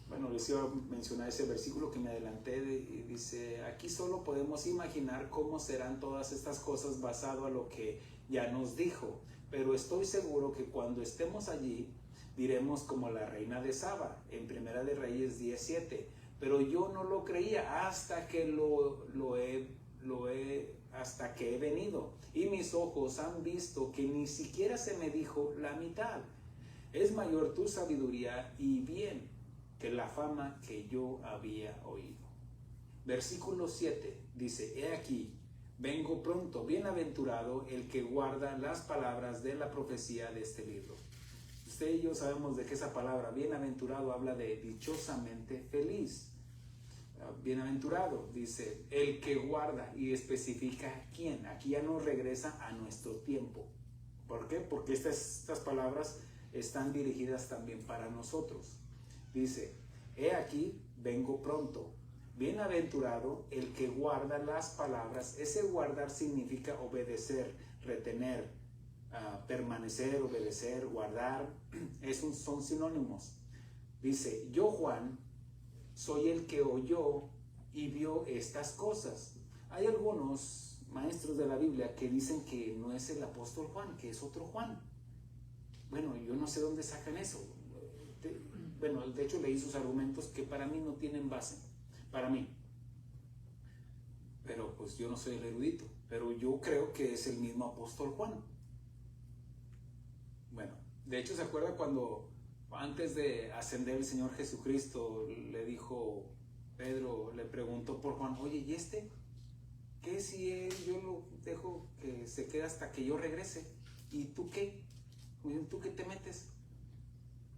Speaker 1: bueno, les iba a mencionar ese versículo que me adelanté, y dice, aquí solo podemos imaginar cómo serán todas estas cosas basado a lo que ya nos dijo, pero estoy seguro que cuando estemos allí, diremos como la reina de Saba, en Primera de Reyes 17, pero yo no lo creía hasta que hasta que he venido, y mis ojos han visto que ni siquiera se me dijo la mitad. Es mayor tu sabiduría y bien que la fama que yo había oído. Versículo 7 dice, he aquí, vengo pronto, bienaventurado el que guarda las palabras de la profecía de este libro. Usted y yo sabemos de que esa palabra bienaventurado habla de dichosamente feliz. Bienaventurado, dice, el que guarda, y especifica quién. Aquí ya nos regresa a nuestro tiempo. ¿Por qué? Porque estas palabras están dirigidas también para nosotros. Dice, he aquí, vengo pronto. Bienaventurado el que guarda las palabras. Ese guardar significa obedecer, retener, permanecer, obedecer, guardar. Son sinónimos. Dice, yo Juan, soy el que oyó y vio estas cosas. Hay algunos maestros de la Biblia que dicen que no es el apóstol Juan, que es otro Juan. Bueno, yo no sé dónde sacan eso. Bueno, de hecho leí sus argumentos que para mí no tienen base, para mí. Pero pues yo no soy el erudito, pero yo creo que es el mismo apóstol Juan. Bueno, de hecho, ¿se acuerda cuando antes de ascender el Señor Jesucristo le dijo Pedro, le preguntó por Juan, oye, ¿y este? ¿qué si yo lo dejo que se quede hasta que yo regrese? ¿Y tú qué? ¿Tú qué te metes?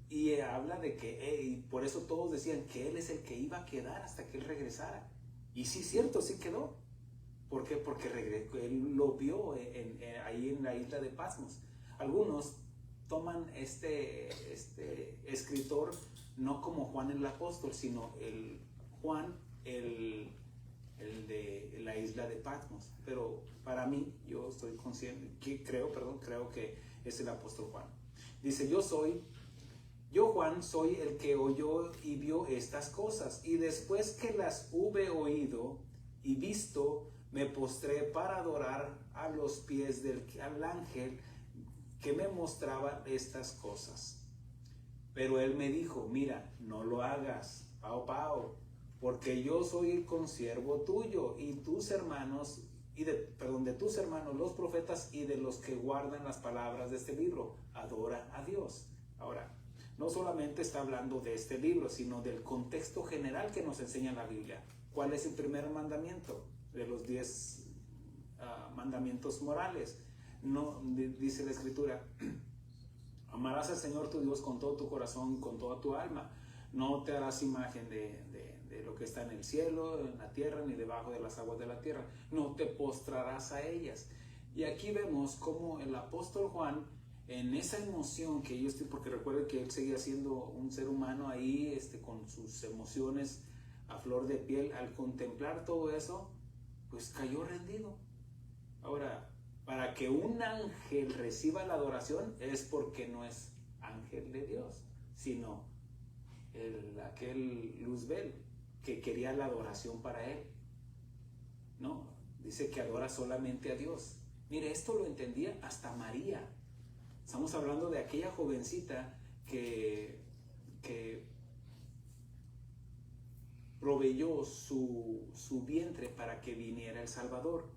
Speaker 1: Y habla de que, y por eso todos decían que él es el que iba a quedar hasta que él regresara. Y sí, cierto, sí quedó. ¿Por qué? Porque él lo vio ahí en la isla de Patmos. Algunos toman este escritor no como Juan el apóstol, sino el Juan el de la isla de Patmos. Pero para mí, yo estoy consciente, creo que es el apóstol Juan. Dice, yo Juan soy el que oyó y vio estas cosas, y después que las hube oído y visto, me postré para adorar a los pies al ángel que me mostraba estas cosas. Pero él me dijo, mira, no lo hagas, Pao, porque yo soy el consiervo tuyo y tus hermanos, de tus hermanos los profetas y de los que guardan las palabras de este libro. Adora a Dios. Ahora, no solamente está hablando de este libro, sino del contexto general que nos enseña la Biblia. ¿Cuál es el primer mandamiento de los 10 mandamientos morales? No, dice la Escritura, amarás al Señor tu Dios con todo tu corazón, con toda tu alma. No te harás imagen de lo que está en el cielo, en la tierra, ni debajo de las aguas de la tierra. No te postrarás a ellas. Y aquí vemos cómo el apóstol Juan, en esa emoción que ellos tienen, porque recuerden que él seguía siendo un ser humano ahí, con sus emociones a flor de piel, al contemplar todo eso, pues cayó rendido. Ahora, para que un ángel reciba la adoración es porque no es ángel de Dios, sino aquel Luzbel que quería la adoración para él. No, dice que adora solamente a Dios. Mire, esto lo entendía hasta María. Estamos hablando de aquella jovencita que proveyó su vientre para que viniera el Salvador.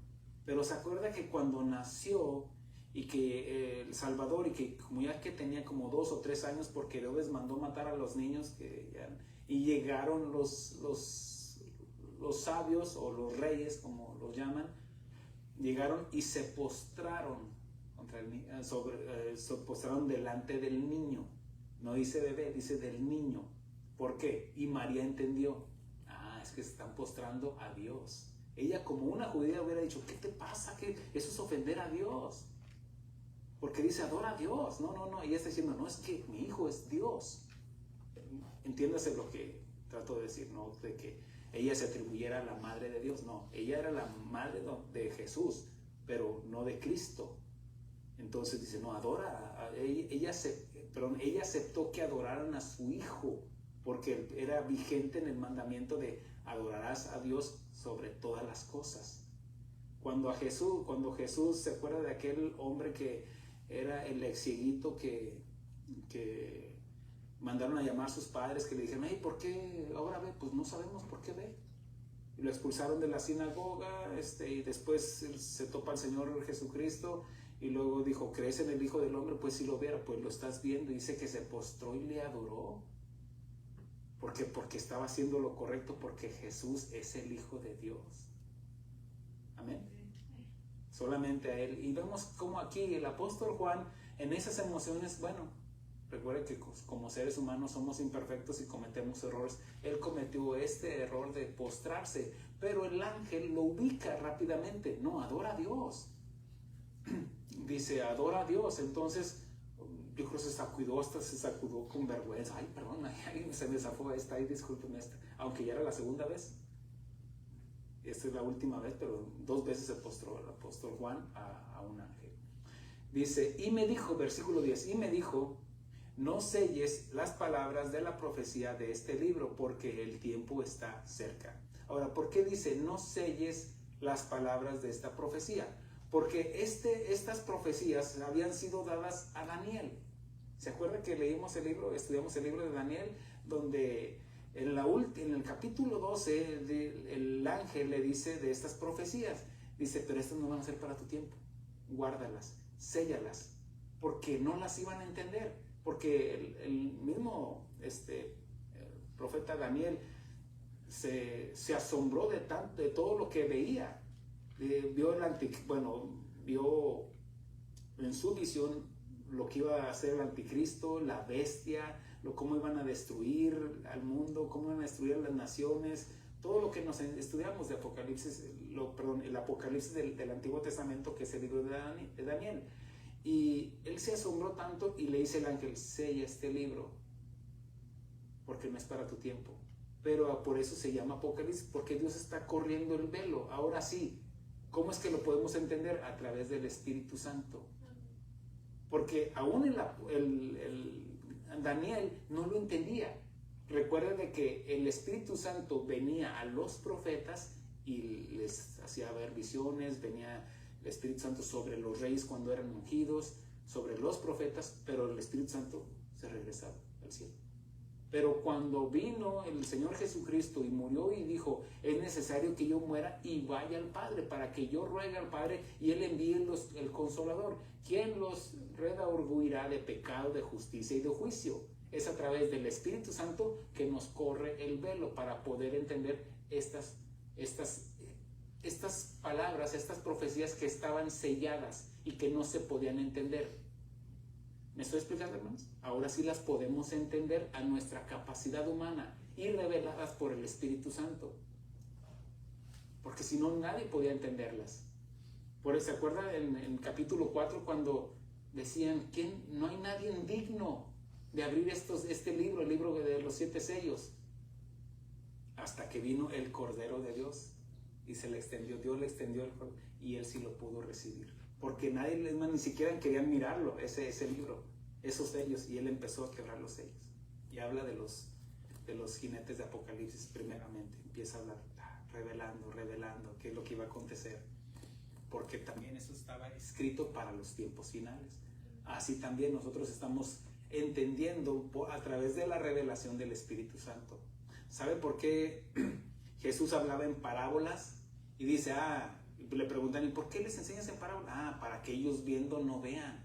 Speaker 1: Pero se acuerda que cuando nació y que el Salvador, y que como ya que tenía como 2 o 3 años, porque Herodes mandó matar a los niños, y llegaron los sabios o los reyes, como los llaman, llegaron y se postraron se postraron delante del niño. No dice bebé, dice del niño. ¿Por qué? Y María entendió, es que se están postrando a Dios. Ella, como una judía, hubiera dicho, ¿qué te pasa? ¿Qué? Eso es ofender a Dios. Porque dice, adora a Dios. No. Ella está diciendo, no, es que mi hijo es Dios. Entiéndase lo que trato de decir, no de que ella se atribuyera a la madre de Dios. No, ella era la madre de Jesús, pero no de Cristo. Entonces dice, no, adora. Ella aceptó que adoraran a su hijo, porque era vigente en el mandamiento de adorarás a Dios sobre todas las cosas. Cuando Jesús se acuerda de aquel hombre que era el ex cieguito que mandaron a llamar a sus padres, que le dijeron, ¿por qué ahora ve? Pues no sabemos por qué ve. Y lo expulsaron de la sinagoga, y después se topa al Señor Jesucristo, y luego dijo, ¿crees en el Hijo del Hombre? Pues si lo viera, pues lo estás viendo. Y dice que se postró y le adoró. Porque estaba haciendo lo correcto, porque Jesús es el Hijo de Dios. Amén. Solamente a Él. Y vemos como aquí el apóstol Juan, en esas emociones, recuerde que como seres humanos somos imperfectos y cometemos errores. Él cometió este error de postrarse, pero el ángel lo ubica rápidamente. No, adora a Dios. Dice, adora a Dios. Entonces, yo creo que se sacudó con vergüenza. Ay, perdón, se me zafó esta, discúlpeme esta. Aunque ya era la segunda vez. Esta es la última vez, pero 2 veces se postró el apóstol Juan a un ángel. Dice, y me dijo, versículo 10, y me dijo, no selles las palabras de la profecía de este libro, porque el tiempo está cerca. Ahora, ¿por qué dice, no selles las palabras de esta profecía? Porque estas profecías habían sido dadas a Daniel. ¿Se acuerda que estudiamos el libro de Daniel, donde en el capítulo 12 el ángel le dice de estas profecías? Dice, pero estas no van a ser para tu tiempo. Guárdalas, séllalas, porque no las iban a entender. Porque el mismo profeta Daniel se asombró de todo lo que veía. vio en su visión lo que iba a hacer el anticristo, la bestia, cómo iban a destruir al mundo, cómo iban a destruir a las naciones, todo lo que nos estudiamos de Apocalipsis, el Apocalipsis del Antiguo Testamento, que es el libro de Daniel. Y él se asombró tanto y le dice el ángel: sella este libro, porque no es para tu tiempo. Pero por eso se llama Apocalipsis, porque Dios está corriendo el velo. Ahora sí, ¿cómo es que lo podemos entender? A través del Espíritu Santo. Porque aún Daniel no lo entendía. Recuerda de que el Espíritu Santo venía a los profetas y les hacía ver visiones, venía el Espíritu Santo sobre los reyes cuando eran ungidos, sobre los profetas, pero el Espíritu Santo se regresaba al cielo. Pero cuando vino el Señor Jesucristo y murió y dijo: es necesario que yo muera y vaya al Padre, para que yo ruegue al Padre y Él envíe el Consolador, quien los redarguirá de pecado, de justicia y de juicio. Es a través del Espíritu Santo que nos corre el velo para poder entender estas palabras, estas profecías que estaban selladas y que no se podían entender. ¿Me estoy explicando, hermanos? Ahora sí las podemos entender a nuestra capacidad humana y reveladas por el Espíritu Santo. Porque si no, nadie podía entenderlas. Por eso, ¿se acuerdan en capítulo 4 cuando decían: no hay nadie digno de abrir este libro, el libro de los 7 sellos? Hasta que vino el Cordero de Dios y se le extendió, Dios le extendió el Cordero y él sí lo pudo recibir. Porque nadie, ni siquiera querían mirarlo, ese libro, esos sellos, y él empezó a quebrar los sellos. Y habla de los jinetes de Apocalipsis primeramente. Empieza a hablar, revelando qué es lo que iba a acontecer. Porque también eso estaba escrito para los tiempos finales. Así también nosotros estamos entendiendo a través de la revelación del Espíritu Santo. ¿Sabe por qué Jesús hablaba en parábolas? Y dice, le preguntan: ¿y por qué les enseñas en parábolas? Para que ellos viendo no vean,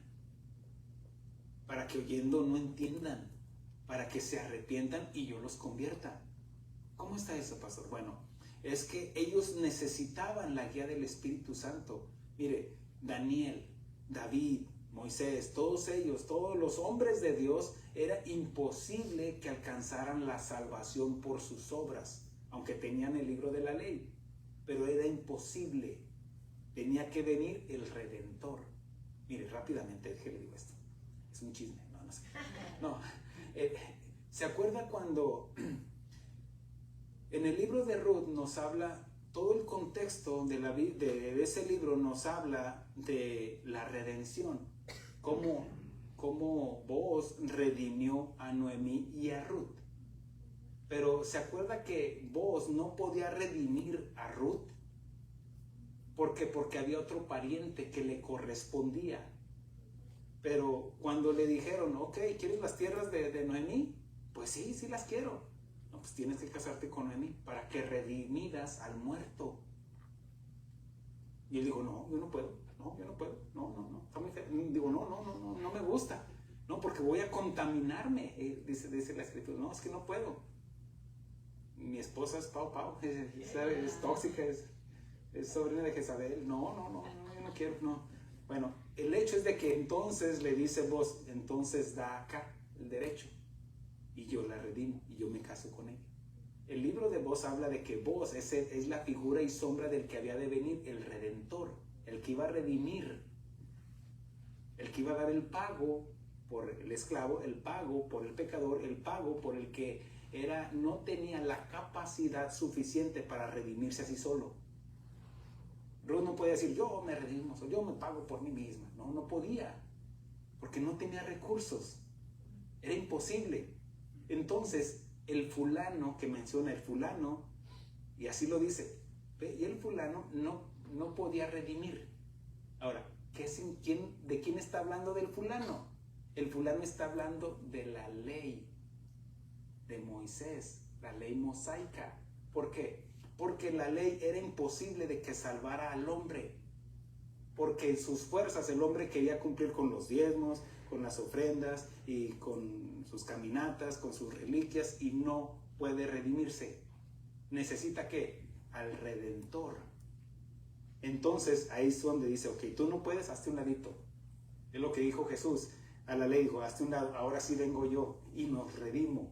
Speaker 1: para que oyendo no entiendan, para que se arrepientan y yo los convierta. ¿Cómo está eso, pastor? Bueno, es que ellos necesitaban la guía del Espíritu Santo. Mire, Daniel, David, Moisés, todos ellos, todos los hombres de Dios, era imposible que alcanzaran la salvación por sus obras, aunque tenían el libro de la ley, pero era imposible. Tenía que venir el Redentor. Mire, rápidamente, déjale digo esto. Es un chisme, no sé. No, ¿se acuerda cuando en el libro de Ruth nos habla, todo el contexto de ese libro nos habla de la redención? Cómo Booz redimió a Noemí y a Ruth. Pero ¿se acuerda que Booz no podía redimir a Ruth? Porque había otro pariente que le correspondía. Pero cuando le dijeron: ok, ¿quieres las tierras de Noemí? Pues sí las quiero. No, pues tienes que casarte con Noemí para que redimidas al muerto. Y él dijo: no, yo no puedo. No, está muy feo. Digo, no me gusta. No, porque voy a contaminarme. Dice la escritura: no, es que no puedo. Mi esposa es Pau, es tóxica, es sobrina de Jezabel. No, yo no quiero, no. Bueno, el hecho es de que entonces le dice Booz: entonces da acá el derecho y yo la redimo y yo me caso con ella. El libro de Booz habla de que Booz es la figura y sombra del que había de venir, el Redentor, el que iba a redimir, el que iba a dar el pago por el esclavo, el pago por el pecador, el pago por el que no tenía la capacidad suficiente para redimirse así solo. Ruth no podía decir: yo me redimo, yo me pago por mí misma. No podía, porque no tenía recursos, era imposible. Entonces el fulano que menciona, y así lo dice, y el fulano no podía redimir. Ahora, ¿de quién está hablando del fulano? El fulano está hablando de la ley de Moisés, la ley mosaica. ¿Por qué? Porque la ley era imposible de que salvara al hombre, porque en sus fuerzas el hombre quería cumplir con los diezmos, con las ofrendas y con sus caminatas, con sus reliquias, y no puede redimirse. Necesita ¿qué? Al Redentor. Entonces ahí es donde dice, ok, tú no puedes, hazte un ladito. Es lo que dijo Jesús a la ley, dijo, hazte un lado, ahora sí vengo yo y nos redimo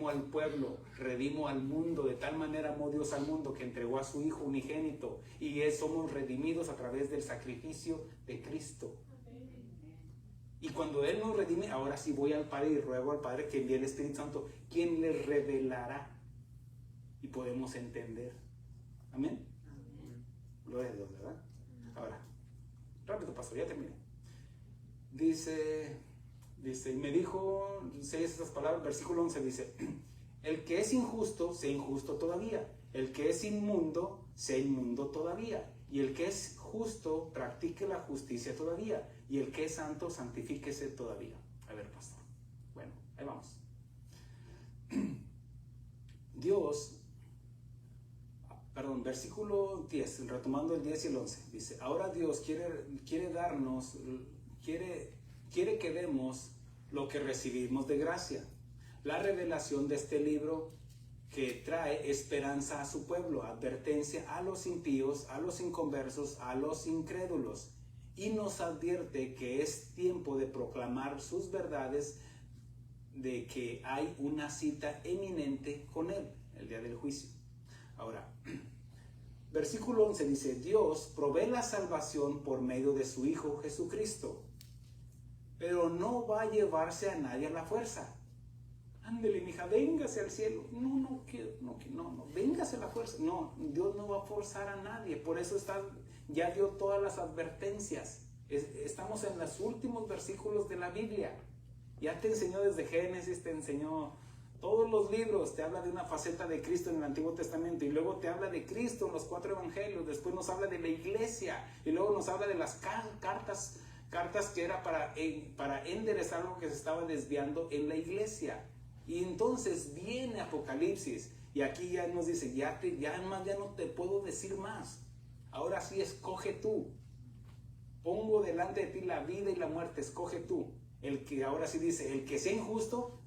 Speaker 1: al pueblo, redimo al mundo. De tal manera amó Dios al mundo que entregó a su Hijo unigénito, y somos redimidos a través del sacrificio de Cristo. Y cuando Él nos redime, ahora sí voy al Padre y ruego al Padre que envíe el Espíritu Santo, quien les revelará y podemos entender. Amén. Gloria a Dios, ¿verdad? Ahora, rápido, pastor, ya terminé. Dice, y me dijo, dice esas palabras, versículo 11 dice, el que es injusto, sea injusto todavía. El que es inmundo, sea inmundo todavía. Y el que es justo, practique la justicia todavía. Y el que es santo, santifíquese todavía. A ver, pastor. Bueno, ahí vamos. Versículo 10, retomando el 10 y el 11, dice, ahora Dios quiere darnos, quiere que demos lo que recibimos de gracia, la revelación de este libro que trae esperanza a su pueblo, advertencia a los impíos, a los inconversos, a los incrédulos, y nos advierte que es tiempo de proclamar sus verdades, de que hay una cita eminente con Él, el día del juicio. Ahora, versículo 11 dice, Dios provee la salvación por medio de su Hijo Jesucristo, pero no va a llevarse a nadie a la fuerza. Ándele, mija, véngase al cielo. No, véngase a la fuerza. No, Dios no va a forzar a nadie. Por eso ya dio todas las advertencias. Estamos en los últimos versículos de la Biblia. Ya te enseñó desde Génesis, te enseñó todos los libros, te habla de una faceta de Cristo en el Antiguo Testamento, y luego te habla de Cristo en los 4 evangelios, después nos habla de la iglesia, y luego nos habla de las cartas que era para enderezar lo que se estaba desviando en la iglesia. Y entonces viene Apocalipsis, y aquí ya nos dice, ya no te puedo decir más. Ahora sí, escoge tú. Pongo delante de ti la vida y la muerte, escoge tú. El que ahora sí dice, el que sea injusto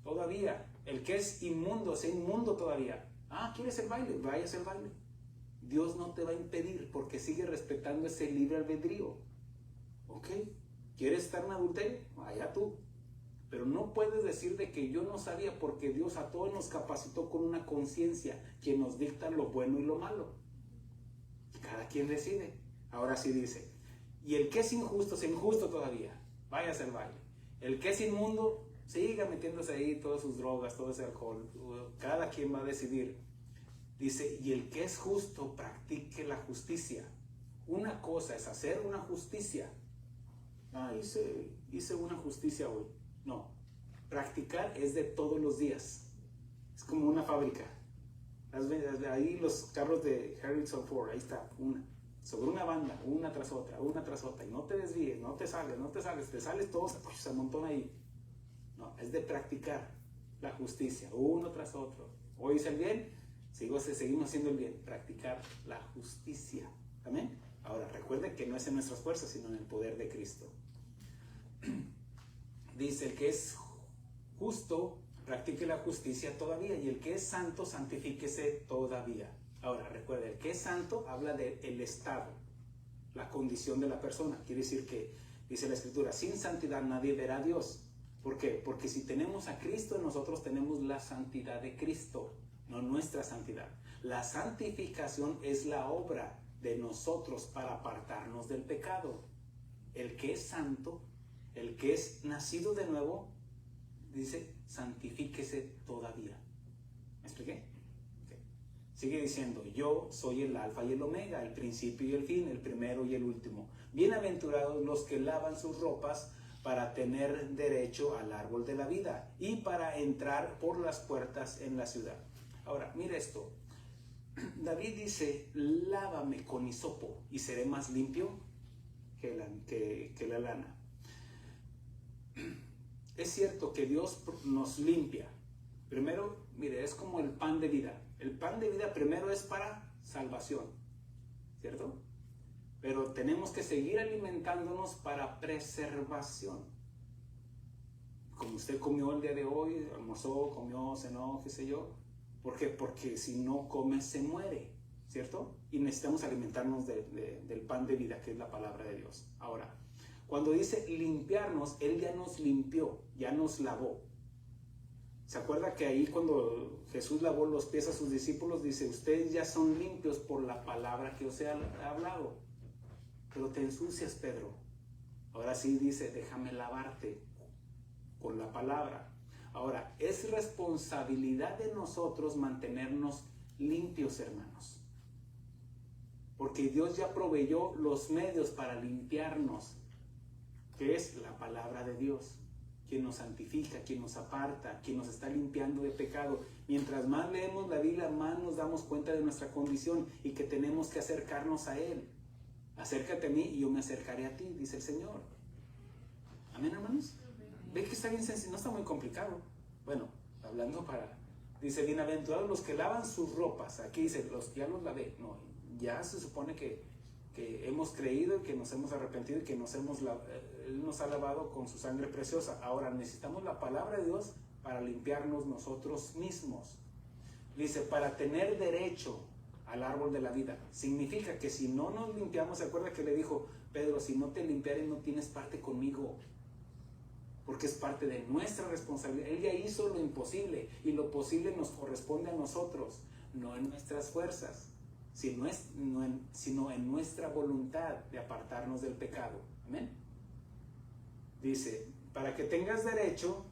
Speaker 1: todavía. El que es inmundo, sea inmundo todavía. ¿Quieres el baile? Vayas al baile. Dios no te va a impedir, porque sigue respetando ese libre albedrío. ¿Ok? ¿Quieres estar en adulterio? Vaya tú. Pero no puedes decir de que yo no sabía, porque Dios a todos nos capacitó con una conciencia que nos dicta lo bueno y lo malo. Cada quien decide. Ahora sí dice, y el que es injusto, sea injusto todavía. Váyase al baile. El que es inmundo, siga metiéndose ahí todas sus drogas, todo ese alcohol. Cada quien va a decidir. Dice, y el que es justo, practique la justicia. Una cosa es hacer una justicia. Hice una justicia hoy. No, practicar es de todos los días. Es como una fábrica. Ahí los carros de Harrison Ford, ahí está, sobre una banda, una tras otra, y no te desvíes, no te sales todos, se amontonan ahí. No, es de practicar la justicia, uno tras otro. Hoy hice el bien, seguimos haciendo el bien, practicar la justicia. ¿Amén? Ahora, recuerde que no es en nuestras fuerzas, sino en el poder de Cristo. Dice, el que es justo, practique la justicia todavía, y el que es santo, santifíquese todavía. Ahora, recuerde, el que es santo habla del estado, la condición de la persona. Quiere decir que, dice la Escritura, sin santidad nadie verá a Dios. ¿Por qué? Porque si tenemos a Cristo, nosotros tenemos la santidad de Cristo, no nuestra santidad. La santificación es la obra de nosotros para apartarnos del pecado. El que es santo, el que es nacido de nuevo, dice, santifíquese todavía. ¿Me expliqué? Okay. Sigue diciendo, yo soy el alfa y el omega, el principio y el fin, el primero y el último. Bienaventurados los que lavan sus ropas para tener derecho al árbol de la vida y para entrar por las puertas en la ciudad. Ahora, mira esto. David dice, lávame con hisopo y seré más limpio que la lana. Es cierto que Dios nos limpia. Primero, mire, es como el pan de vida. El pan de vida primero es para salvación, ¿cierto? Pero tenemos que seguir alimentándonos para preservación. Como usted comió el día de hoy, almorzó, comió, cenó, qué sé yo. ¿Por qué? Porque si no come, se muere. ¿cierto? Y necesitamos alimentarnos del pan de vida, que es la palabra de Dios. Ahora, cuando dice limpiarnos, Él ya nos limpió, ya nos lavó. ¿Se acuerda que ahí cuando Jesús lavó los pies a sus discípulos, dice, ustedes ya son limpios por la palabra que os he hablado? Pero te ensucias, Pedro. Ahora sí dice, déjame lavarte con la palabra. Ahora, es responsabilidad de nosotros mantenernos limpios, hermanos. Porque Dios ya proveyó los medios para limpiarnos, que es la palabra de Dios, quien nos santifica, quien nos aparta, quien nos está limpiando de pecado. Mientras más leemos la Biblia, más nos damos cuenta de nuestra condición y que tenemos que acercarnos a Él. Acércate a mí y yo me acercaré a ti, dice el Señor. Amén, hermanos. ¿Ve que está bien sencillo? No está muy complicado. Bueno, hablando dice, bienaventurados los que lavan sus ropas. Aquí dice, los ya los lavé. No, ya se supone que hemos creído, que nos hemos arrepentido y que Él nos ha lavado con su sangre preciosa. Ahora necesitamos la palabra de Dios para limpiarnos nosotros mismos. Dice, para tener derecho al árbol de la vida. Significa que si no nos limpiamos, ¿se acuerda que le dijo Pedro, si no te limpiares no tienes parte conmigo? Porque es parte de nuestra responsabilidad. Él ya hizo lo imposible y lo posible nos corresponde a nosotros, no en nuestras fuerzas, sino en nuestra voluntad de apartarnos del pecado. Amén. Dice, para que tengas derecho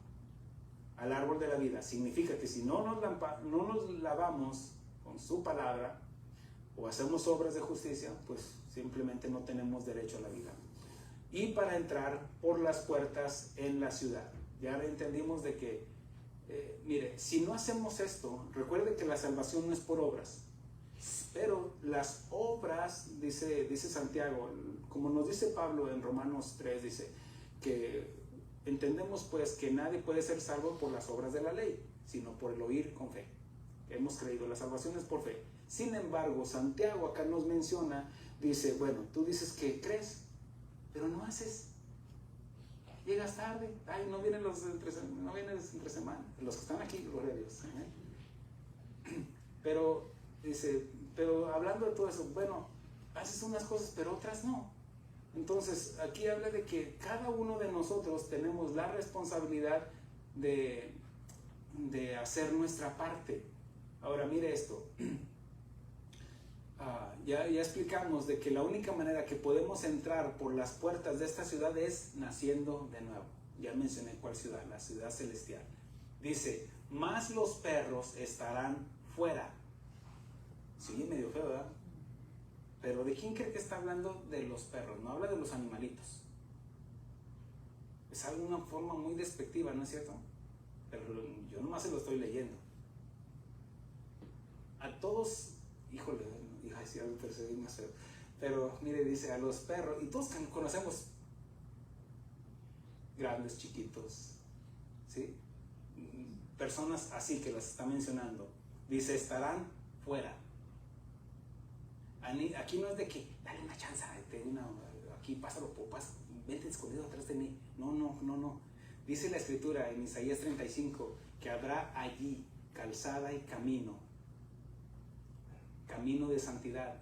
Speaker 1: al árbol de la vida. Significa que si no nos lavamos con su palabra o hacemos obras de justicia, pues simplemente no tenemos derecho a la vida. Y para entrar por las puertas en la ciudad. Ya entendimos de que, mire, si no hacemos esto, recuerde que la salvación no es por obras. Pero las obras, dice Santiago, como nos dice Pablo en Romanos 3, dice que entendemos pues que nadie puede ser salvo por las obras de la ley, sino por el oír con fe. Hemos creído, la salvación es por fe. Sin embargo, Santiago acá nos menciona, dice, bueno, tú dices que crees, pero no haces. Llegas tarde, ay, no vienes entre semana. Los que están aquí, gloria a Dios. Pero, dice, pero hablando de todo eso, bueno, haces unas cosas, pero otras no. Entonces, aquí habla de que cada uno de nosotros tenemos la responsabilidad de hacer nuestra parte. Ahora, mire esto. Ya explicamos de que la única manera que podemos entrar por las puertas de esta ciudad es naciendo de nuevo. Ya mencioné cuál ciudad, la ciudad celestial. Dice, más los perros estarán fuera. Sí, medio feo, ¿verdad? Pero ¿de quién cree que está hablando de los perros? No habla de los animalitos. Es alguna forma muy despectiva, ¿no es cierto? Pero yo nomás se lo estoy leyendo. A todos, híjole, decía algo más feo. Pero mire, dice a los perros, y todos conocemos grandes, chiquitos, ¿sí? Personas así que las está mencionando. Dice, estarán fuera. Aquí no es de que, dale una chance, aquí pásalo, vente escondido atrás de mí. No. Dice la escritura en Isaías 35 que habrá allí calzada y camino de santidad.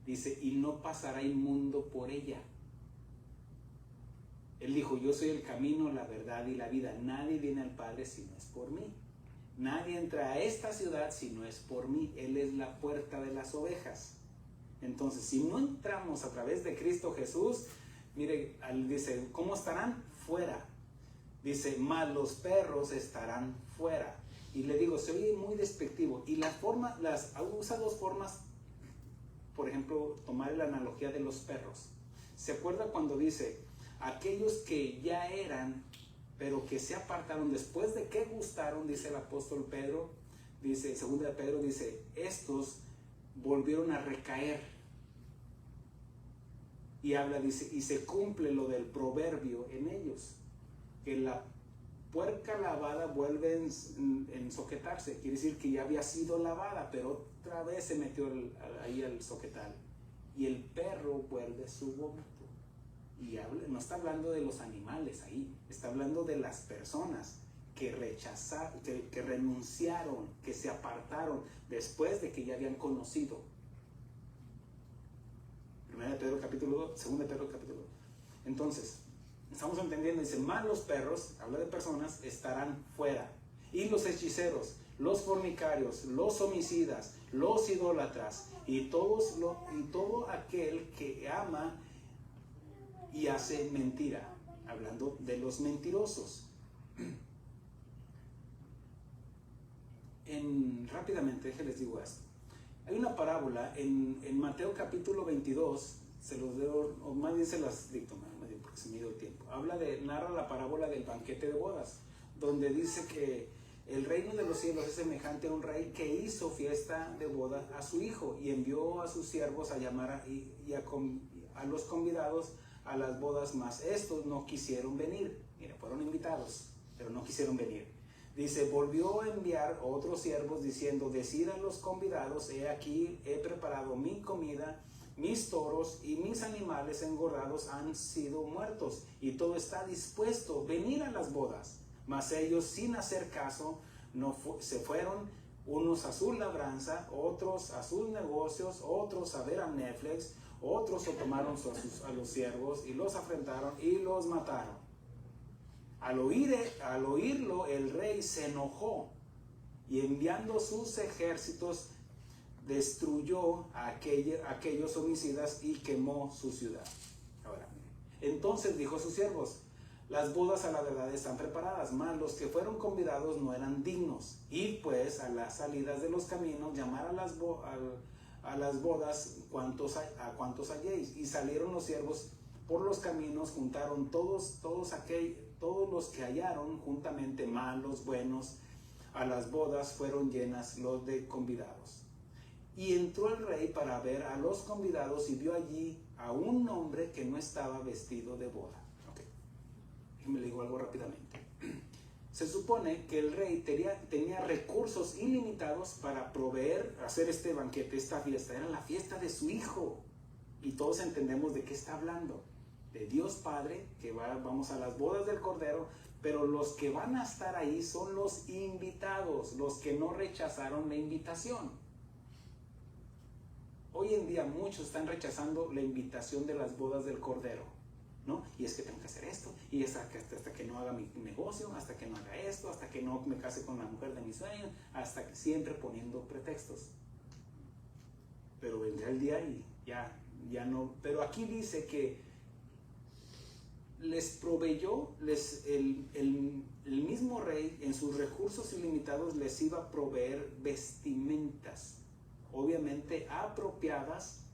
Speaker 1: Dice, y no pasará inmundo por ella. Él dijo, yo soy el camino, la verdad y la vida. Nadie viene al Padre si no es por mí. Nadie entra a esta ciudad si no es por mí. Él es la puerta de las ovejas. Entonces, si no entramos a través de Cristo Jesús, mire, dice, ¿cómo estarán? Fuera. Dice, más los perros estarán fuera. Y le digo, se oye muy despectivo. Y usa dos formas, por ejemplo, tomar la analogía de los perros. ¿Se acuerda cuando dice, aquellos que ya eran, pero que se apartaron después de que gustaron, dice el apóstol Pedro, dice, segunda de Pedro, dice, estos volvieron a recaer. Y habla, dice, y se cumple lo del proverbio en ellos, que la puerca lavada vuelve a ensoquetarse. Quiere decir que ya había sido lavada, pero otra vez se metió ahí al soquetal. Y el perro vuelve su vómito. Y no está hablando de los animales ahí, está hablando de las personas que rechazaron, que renunciaron, que se apartaron después de que ya habían conocido 1 Pedro capítulo 2, 2 Pedro capítulo 2. Entonces, estamos entendiendo, dice, más los perros, habla de personas, estarán fuera. Y los hechiceros, los fornicarios, los homicidas, los idólatras y todo aquel que ama y hace mentira. Hablando de los mentirosos. Rápidamente, les digo esto. Hay una parábola en Mateo capítulo 22, se los leo, o más bien se las dicto, porque se me dio el tiempo. Narra la parábola del banquete de bodas, donde dice que el reino de los cielos es semejante a un rey que hizo fiesta de boda a su hijo y envió a sus siervos a llamar a los convidados a las bodas, mas estos no quisieron venir. Mira, fueron invitados, pero no quisieron venir. Dice, volvió a enviar otros siervos diciendo, decid a los convidados, he aquí, he preparado mi comida, mis toros y mis animales engordados han sido muertos, y todo está dispuesto, venid a las bodas. Mas ellos, sin hacer caso, se fueron, unos a su labranza, otros a sus negocios, otros a ver a Netflix, otros se tomaron a los siervos y los afrentaron y los mataron. Al oírlo, el rey se enojó y enviando sus ejércitos destruyó a aquellos homicidas y quemó su ciudad. Ahora, entonces dijo a sus siervos, las bodas a la verdad están preparadas, mas los que fueron convidados no eran dignos. Id pues a las salidas de los caminos, llamar a las bodas a cuantos halléis. Y salieron los siervos por los caminos, juntaron todos los que hallaron juntamente, malos, buenos. A las bodas fueron llenas los de convidados. Y entró el rey para ver a los convidados y vio allí a un hombre que no estaba vestido de boda. Me le digo algo rápidamente. Se supone que el rey tenía recursos ilimitados para proveer, hacer este banquete, esta fiesta. Era la fiesta de su hijo. Y todos entendemos de qué está hablando. De Dios Padre, que vamos a las bodas del Cordero, pero los que van a estar ahí son los invitados, los que no rechazaron la invitación. Hoy en día muchos están rechazando la invitación de las bodas del Cordero, ¿no? Y es que tengo que hacer esto, y hasta que no haga mi negocio, hasta que no haga esto, hasta que no me case con la mujer de mis sueños, hasta que siempre poniendo pretextos. Pero vendrá el día y ya no. Pero aquí dice que les proveyó, el mismo rey en sus recursos ilimitados les iba a proveer vestimentas, obviamente apropiadas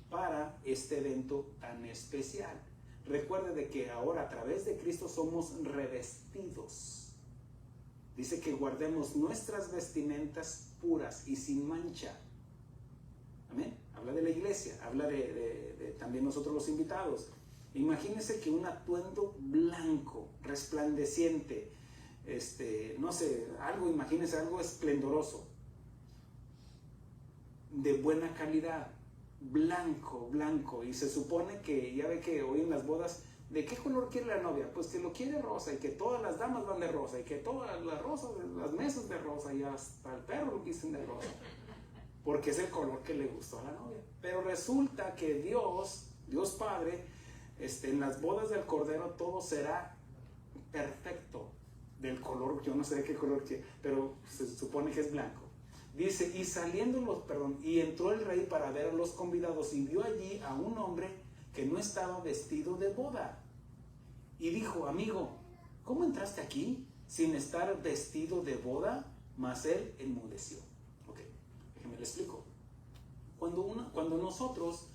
Speaker 1: para este evento tan especial. Recuerde de que ahora a través de Cristo somos revestidos. Dice que guardemos nuestras vestimentas puras y sin mancha. Amén. Habla de la iglesia, habla de también nosotros los invitados. Imagínense que un atuendo blanco, resplandeciente, no sé, imagínense algo esplendoroso, de buena calidad, blanco, y se supone que, ya ve que hoy en las bodas, ¿de qué color quiere la novia? Pues que lo quiere rosa, y que todas las damas van de rosa, y que todas las mesas de rosa, y hasta el perro lo visten de rosa, porque es el color que le gustó a la novia. Pero resulta que Dios Padre, en las bodas del Cordero todo será perfecto, del color, yo no sé de qué color quiere, pero se supone que es blanco. Dice, y entró el rey para ver a los convidados y vio allí a un hombre que no estaba vestido de boda. Y dijo, amigo, ¿cómo entraste aquí sin estar vestido de boda? Mas él enmudeció. Ok, déjeme le explico. Cuando nosotros,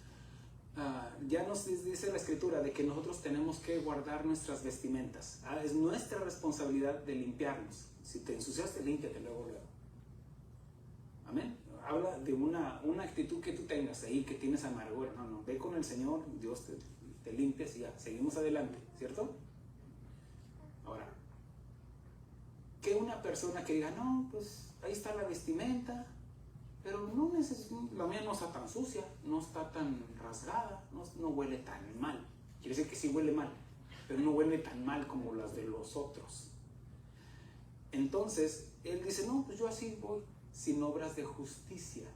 Speaker 1: ya nos dice la Escritura de que nosotros tenemos que guardar nuestras vestimentas. Es nuestra responsabilidad de limpiarnos. Si te ensuciaste, límpiate luego. Amén. Habla de una actitud que tú tengas ahí, que tienes amargura. No, ve con el Señor, Dios te limpias y ya, seguimos adelante, ¿cierto? Ahora, que una persona que diga, no, pues ahí está la vestimenta, pero la mía no está tan sucia, no está tan rasgada, no huele tan mal. Quiere decir que sí huele mal, pero no huele tan mal como las de los otros. Entonces, él dice, no, pues yo así voy, sin obras de justicia.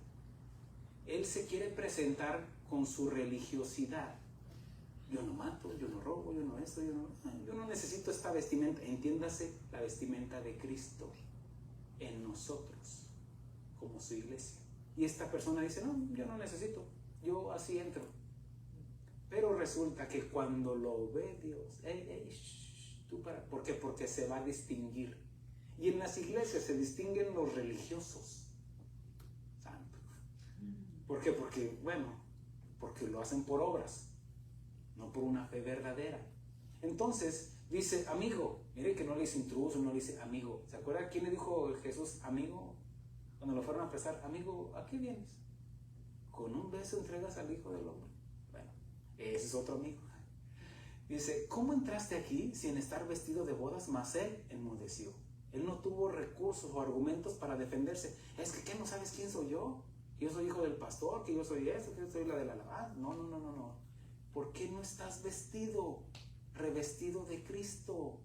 Speaker 1: él se quiere presentar con su religiosidad. Yo no mato, yo no robo, yo no esto, yo no necesito esta vestimenta. Entiéndase la vestimenta de Cristo en nosotros, como su iglesia. Y esta persona dice, no, yo no necesito, yo así entro. Pero resulta que cuando lo ve Dios, ¿por qué? Porque se va a distinguir. Y en las iglesias se distinguen los religiosos. Santo. ¿Por qué? Porque lo hacen por obras, no por una fe verdadera. Entonces dice, amigo, mire que no le dice intruso, no le dice amigo. ¿Se acuerda quién le dijo Jesús amigo? Cuando lo fueron a apresar, amigo, ¿a qué vienes? Con un beso entregas al Hijo del Hombre. Bueno, ese es otro amigo. Dice, ¿cómo entraste aquí sin estar vestido de bodas? Mas él enmudeció. Él no tuvo recursos o argumentos para defenderse. Es que, ¿qué no sabes quién soy yo? Que yo soy hijo del pastor, que yo soy eso, que yo soy la de la alabanza. No. ¿Por qué no estás vestido, revestido de Cristo?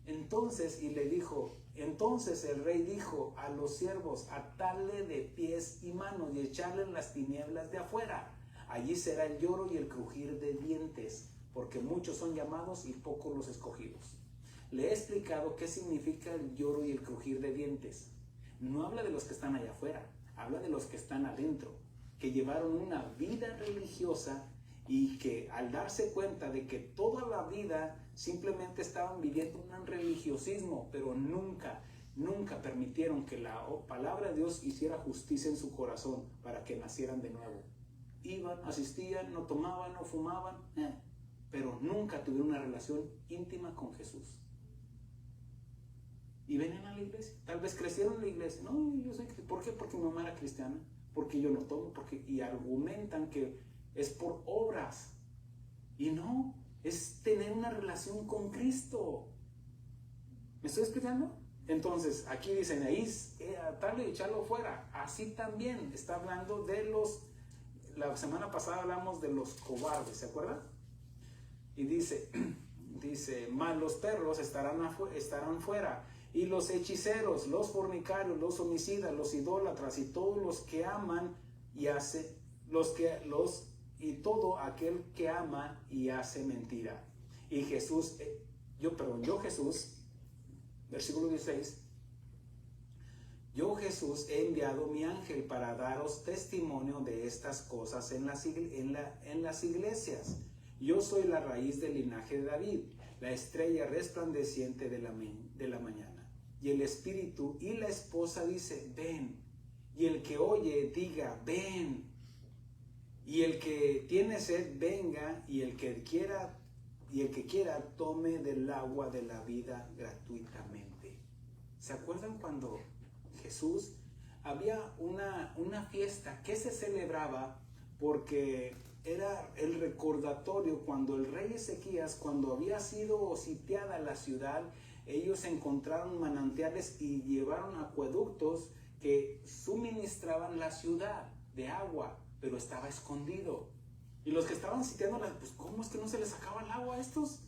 Speaker 1: Entonces el rey dijo a los siervos, atadle de pies y manos y echarle en las tinieblas de afuera. Allí será el lloro y el crujir de dientes, porque muchos son llamados y pocos los escogidos. Le he explicado qué significa el lloro y el crujir de dientes. No habla de los que están allá afuera, habla de los que están adentro, que llevaron una vida religiosa y que al darse cuenta de que toda la vida simplemente estaban viviendo un religiosismo, pero nunca permitieron que la palabra de Dios hiciera justicia en su corazón para que nacieran de nuevo. Iban, asistían, no tomaban, no fumaban, pero nunca tuvieron una relación íntima con Jesús. Y venían a la iglesia, tal vez crecieron en la iglesia. No, yo soy, ¿por qué? Porque mi mamá era cristiana, porque yo no tomo, y argumentan que es por obras. Y no, es tener una relación con Cristo. ¿Me estoy explicando? Entonces, aquí dicen, ahí atarlo y echarlo fuera. Así también está hablando de la semana pasada hablamos de los cobardes, ¿se acuerdan? Y dice, mas los perros estarán fuera, y los hechiceros, los fornicarios, los homicidas, los idólatras y todos los que aman y hace y todo aquel que ama y hace mentira. Y Jesús, yo Jesús, versículo 16, yo Jesús he enviado mi ángel para daros testimonio de estas cosas en las iglesias. Yo soy la raíz del linaje de David, la estrella resplandeciente de la mañana. Y el espíritu y la esposa dice, ven. Y el que oye diga, ven. Y el que tiene sed, venga, y el que quiera tome del agua de la vida gratuitamente. ¿Se acuerdan cuando Jesús había una fiesta que se celebraba porque era el recordatorio cuando el rey Ezequías, cuando había sido sitiada la ciudad, ellos encontraron manantiales y llevaron acueductos que suministraban la ciudad de agua, pero estaba escondido. Y los que estaban sitiando, pues ¿cómo es que no se les sacaba el agua a estos?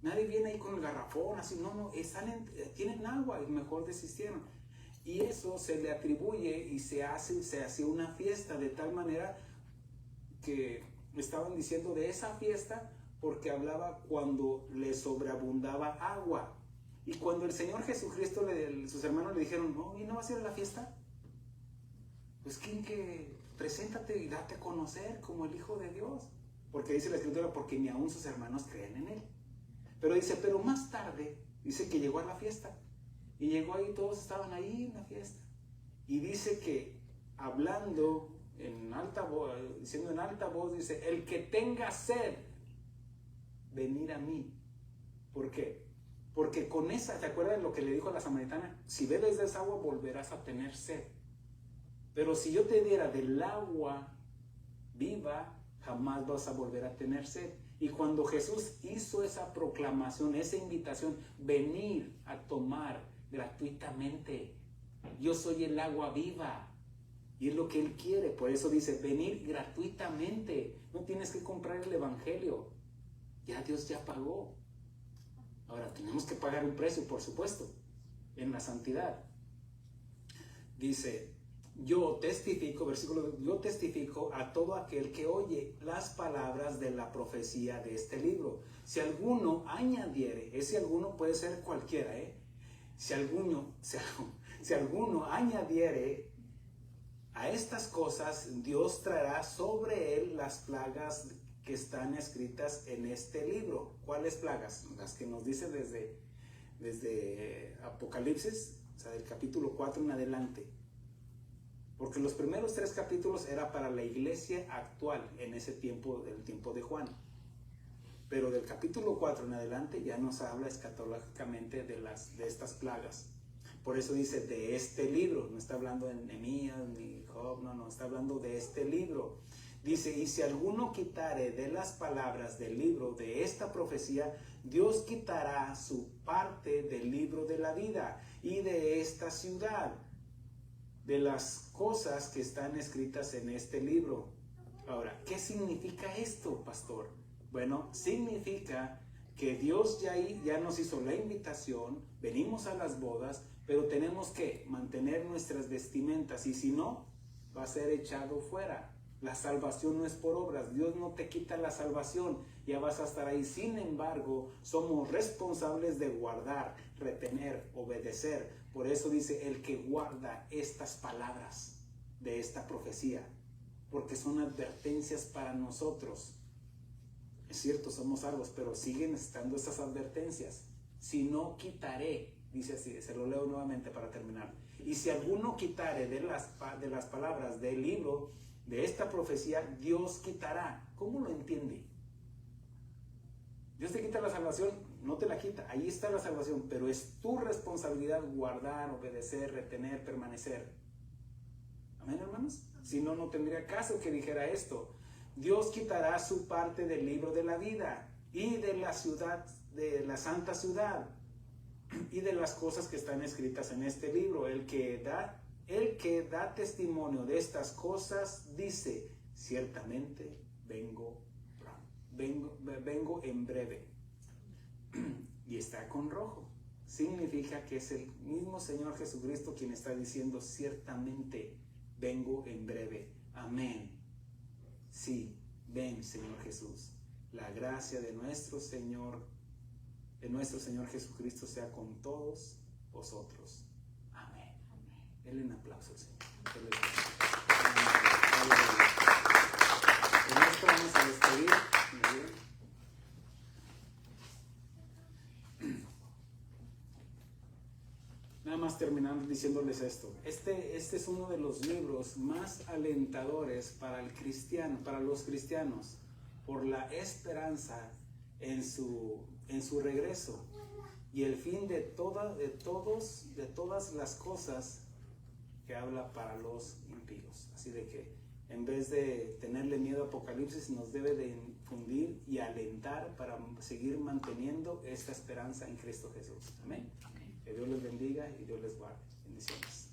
Speaker 1: Nadie viene ahí con el garrafón, así, no, tienen agua y mejor desistieron. Y eso se le atribuye y se hace una fiesta de tal manera que estaban diciendo de esa fiesta porque hablaba cuando le sobreabundaba agua. Y cuando el Señor Jesucristo, sus hermanos le dijeron, no, ¿y no vas a ir a la fiesta? Pues preséntate y date a conocer como el Hijo de Dios. Porque dice la Escritura, porque ni aún sus hermanos creen en Él. Pero dice, pero más tarde, dice que llegó a la fiesta. Y llegó ahí, todos estaban ahí en la fiesta. Y dice que hablando en alta voz, diciendo en alta voz, dice, el que tenga sed, venir a mí. ¿Por qué? Porque con esa, ¿te acuerdas de lo que le dijo a la samaritana? Si bebes de esa agua, volverás a tener sed. Pero si yo te diera del agua viva, jamás vas a volver a tener sed. Y cuando Jesús hizo esa proclamación, esa invitación, venir a tomar gratuitamente. Yo soy el agua viva. Y es lo que Él quiere. Por eso dice, venir gratuitamente. No tienes que comprar el evangelio. Ya Dios ya pagó. Ahora tenemos que pagar un precio, por supuesto, en la santidad. Dice, yo testifico, versículo 2, yo testifico a todo aquel que oye las palabras de la profecía de este libro. Si alguno añadiere, ese alguno puede ser cualquiera, si alguno añadiere a estas cosas, Dios traerá sobre él las plagas que están escritas en este libro. ¿Cuáles plagas? Las que nos dice desde Apocalipsis, o sea, del capítulo 4 en adelante. Porque los primeros 3 capítulos era para la iglesia actual en ese tiempo, del tiempo de Juan. Pero del capítulo 4 en adelante ya nos habla escatológicamente de estas plagas. Por eso dice de este libro, no está hablando de Nehemías ni Job, no, está hablando de este libro. Dice, y si alguno quitare de las palabras del libro de esta profecía, Dios quitará su parte del libro de la vida y de esta ciudad, de las cosas que están escritas en este libro. Ahora, ¿qué significa esto, pastor? Bueno, significa que Dios ya nos hizo la invitación, venimos a las bodas, pero tenemos que mantener nuestras vestimentas, y si no, va a ser echado fuera. La salvación no es por obras, Dios no te quita la salvación, ya vas a estar ahí. Sin embargo, somos responsables de guardar, retener, obedecer. Por eso dice, el que guarda estas palabras de esta profecía, porque son advertencias para nosotros. Es cierto, somos salvos, pero siguen estando estas advertencias. Si no, quitaré, dice así, se lo leo nuevamente para terminar. Y si alguno quitare de las palabras del libro de esta profecía, Dios quitará. ¿Cómo lo entiende? Dios te quita la salvación, no te la quita, ahí está la salvación, pero es tu responsabilidad guardar, obedecer, retener, permanecer. Amén, hermanos. Si no, no tendría caso que dijera esto. Dios quitará su parte del libro de la vida y de la ciudad, de la santa ciudad, y de las cosas que están escritas en este libro. El que da testimonio de estas cosas dice, ciertamente vengo en breve. Y está con rojo. Significa que es el mismo Señor Jesucristo quien está diciendo, ciertamente vengo en breve. Amén. Sí, ven, Señor Jesús. La gracia de nuestro Señor Jesucristo sea con todos vosotros. Amén. Denle un aplauso al Señor. Con esto vamos a despedir. Nada más terminando diciéndoles esto. Este es uno de los libros más alentadores para el cristiano, para los cristianos, por la esperanza en su regreso y el fin de todas las cosas que habla para los impíos. Así de que en vez de tenerle miedo a Apocalipsis, nos debe de infundir y alentar para seguir manteniendo esta esperanza en Cristo Jesús. Amén. Que Dios les bendiga y Dios les guarde. Bendiciones.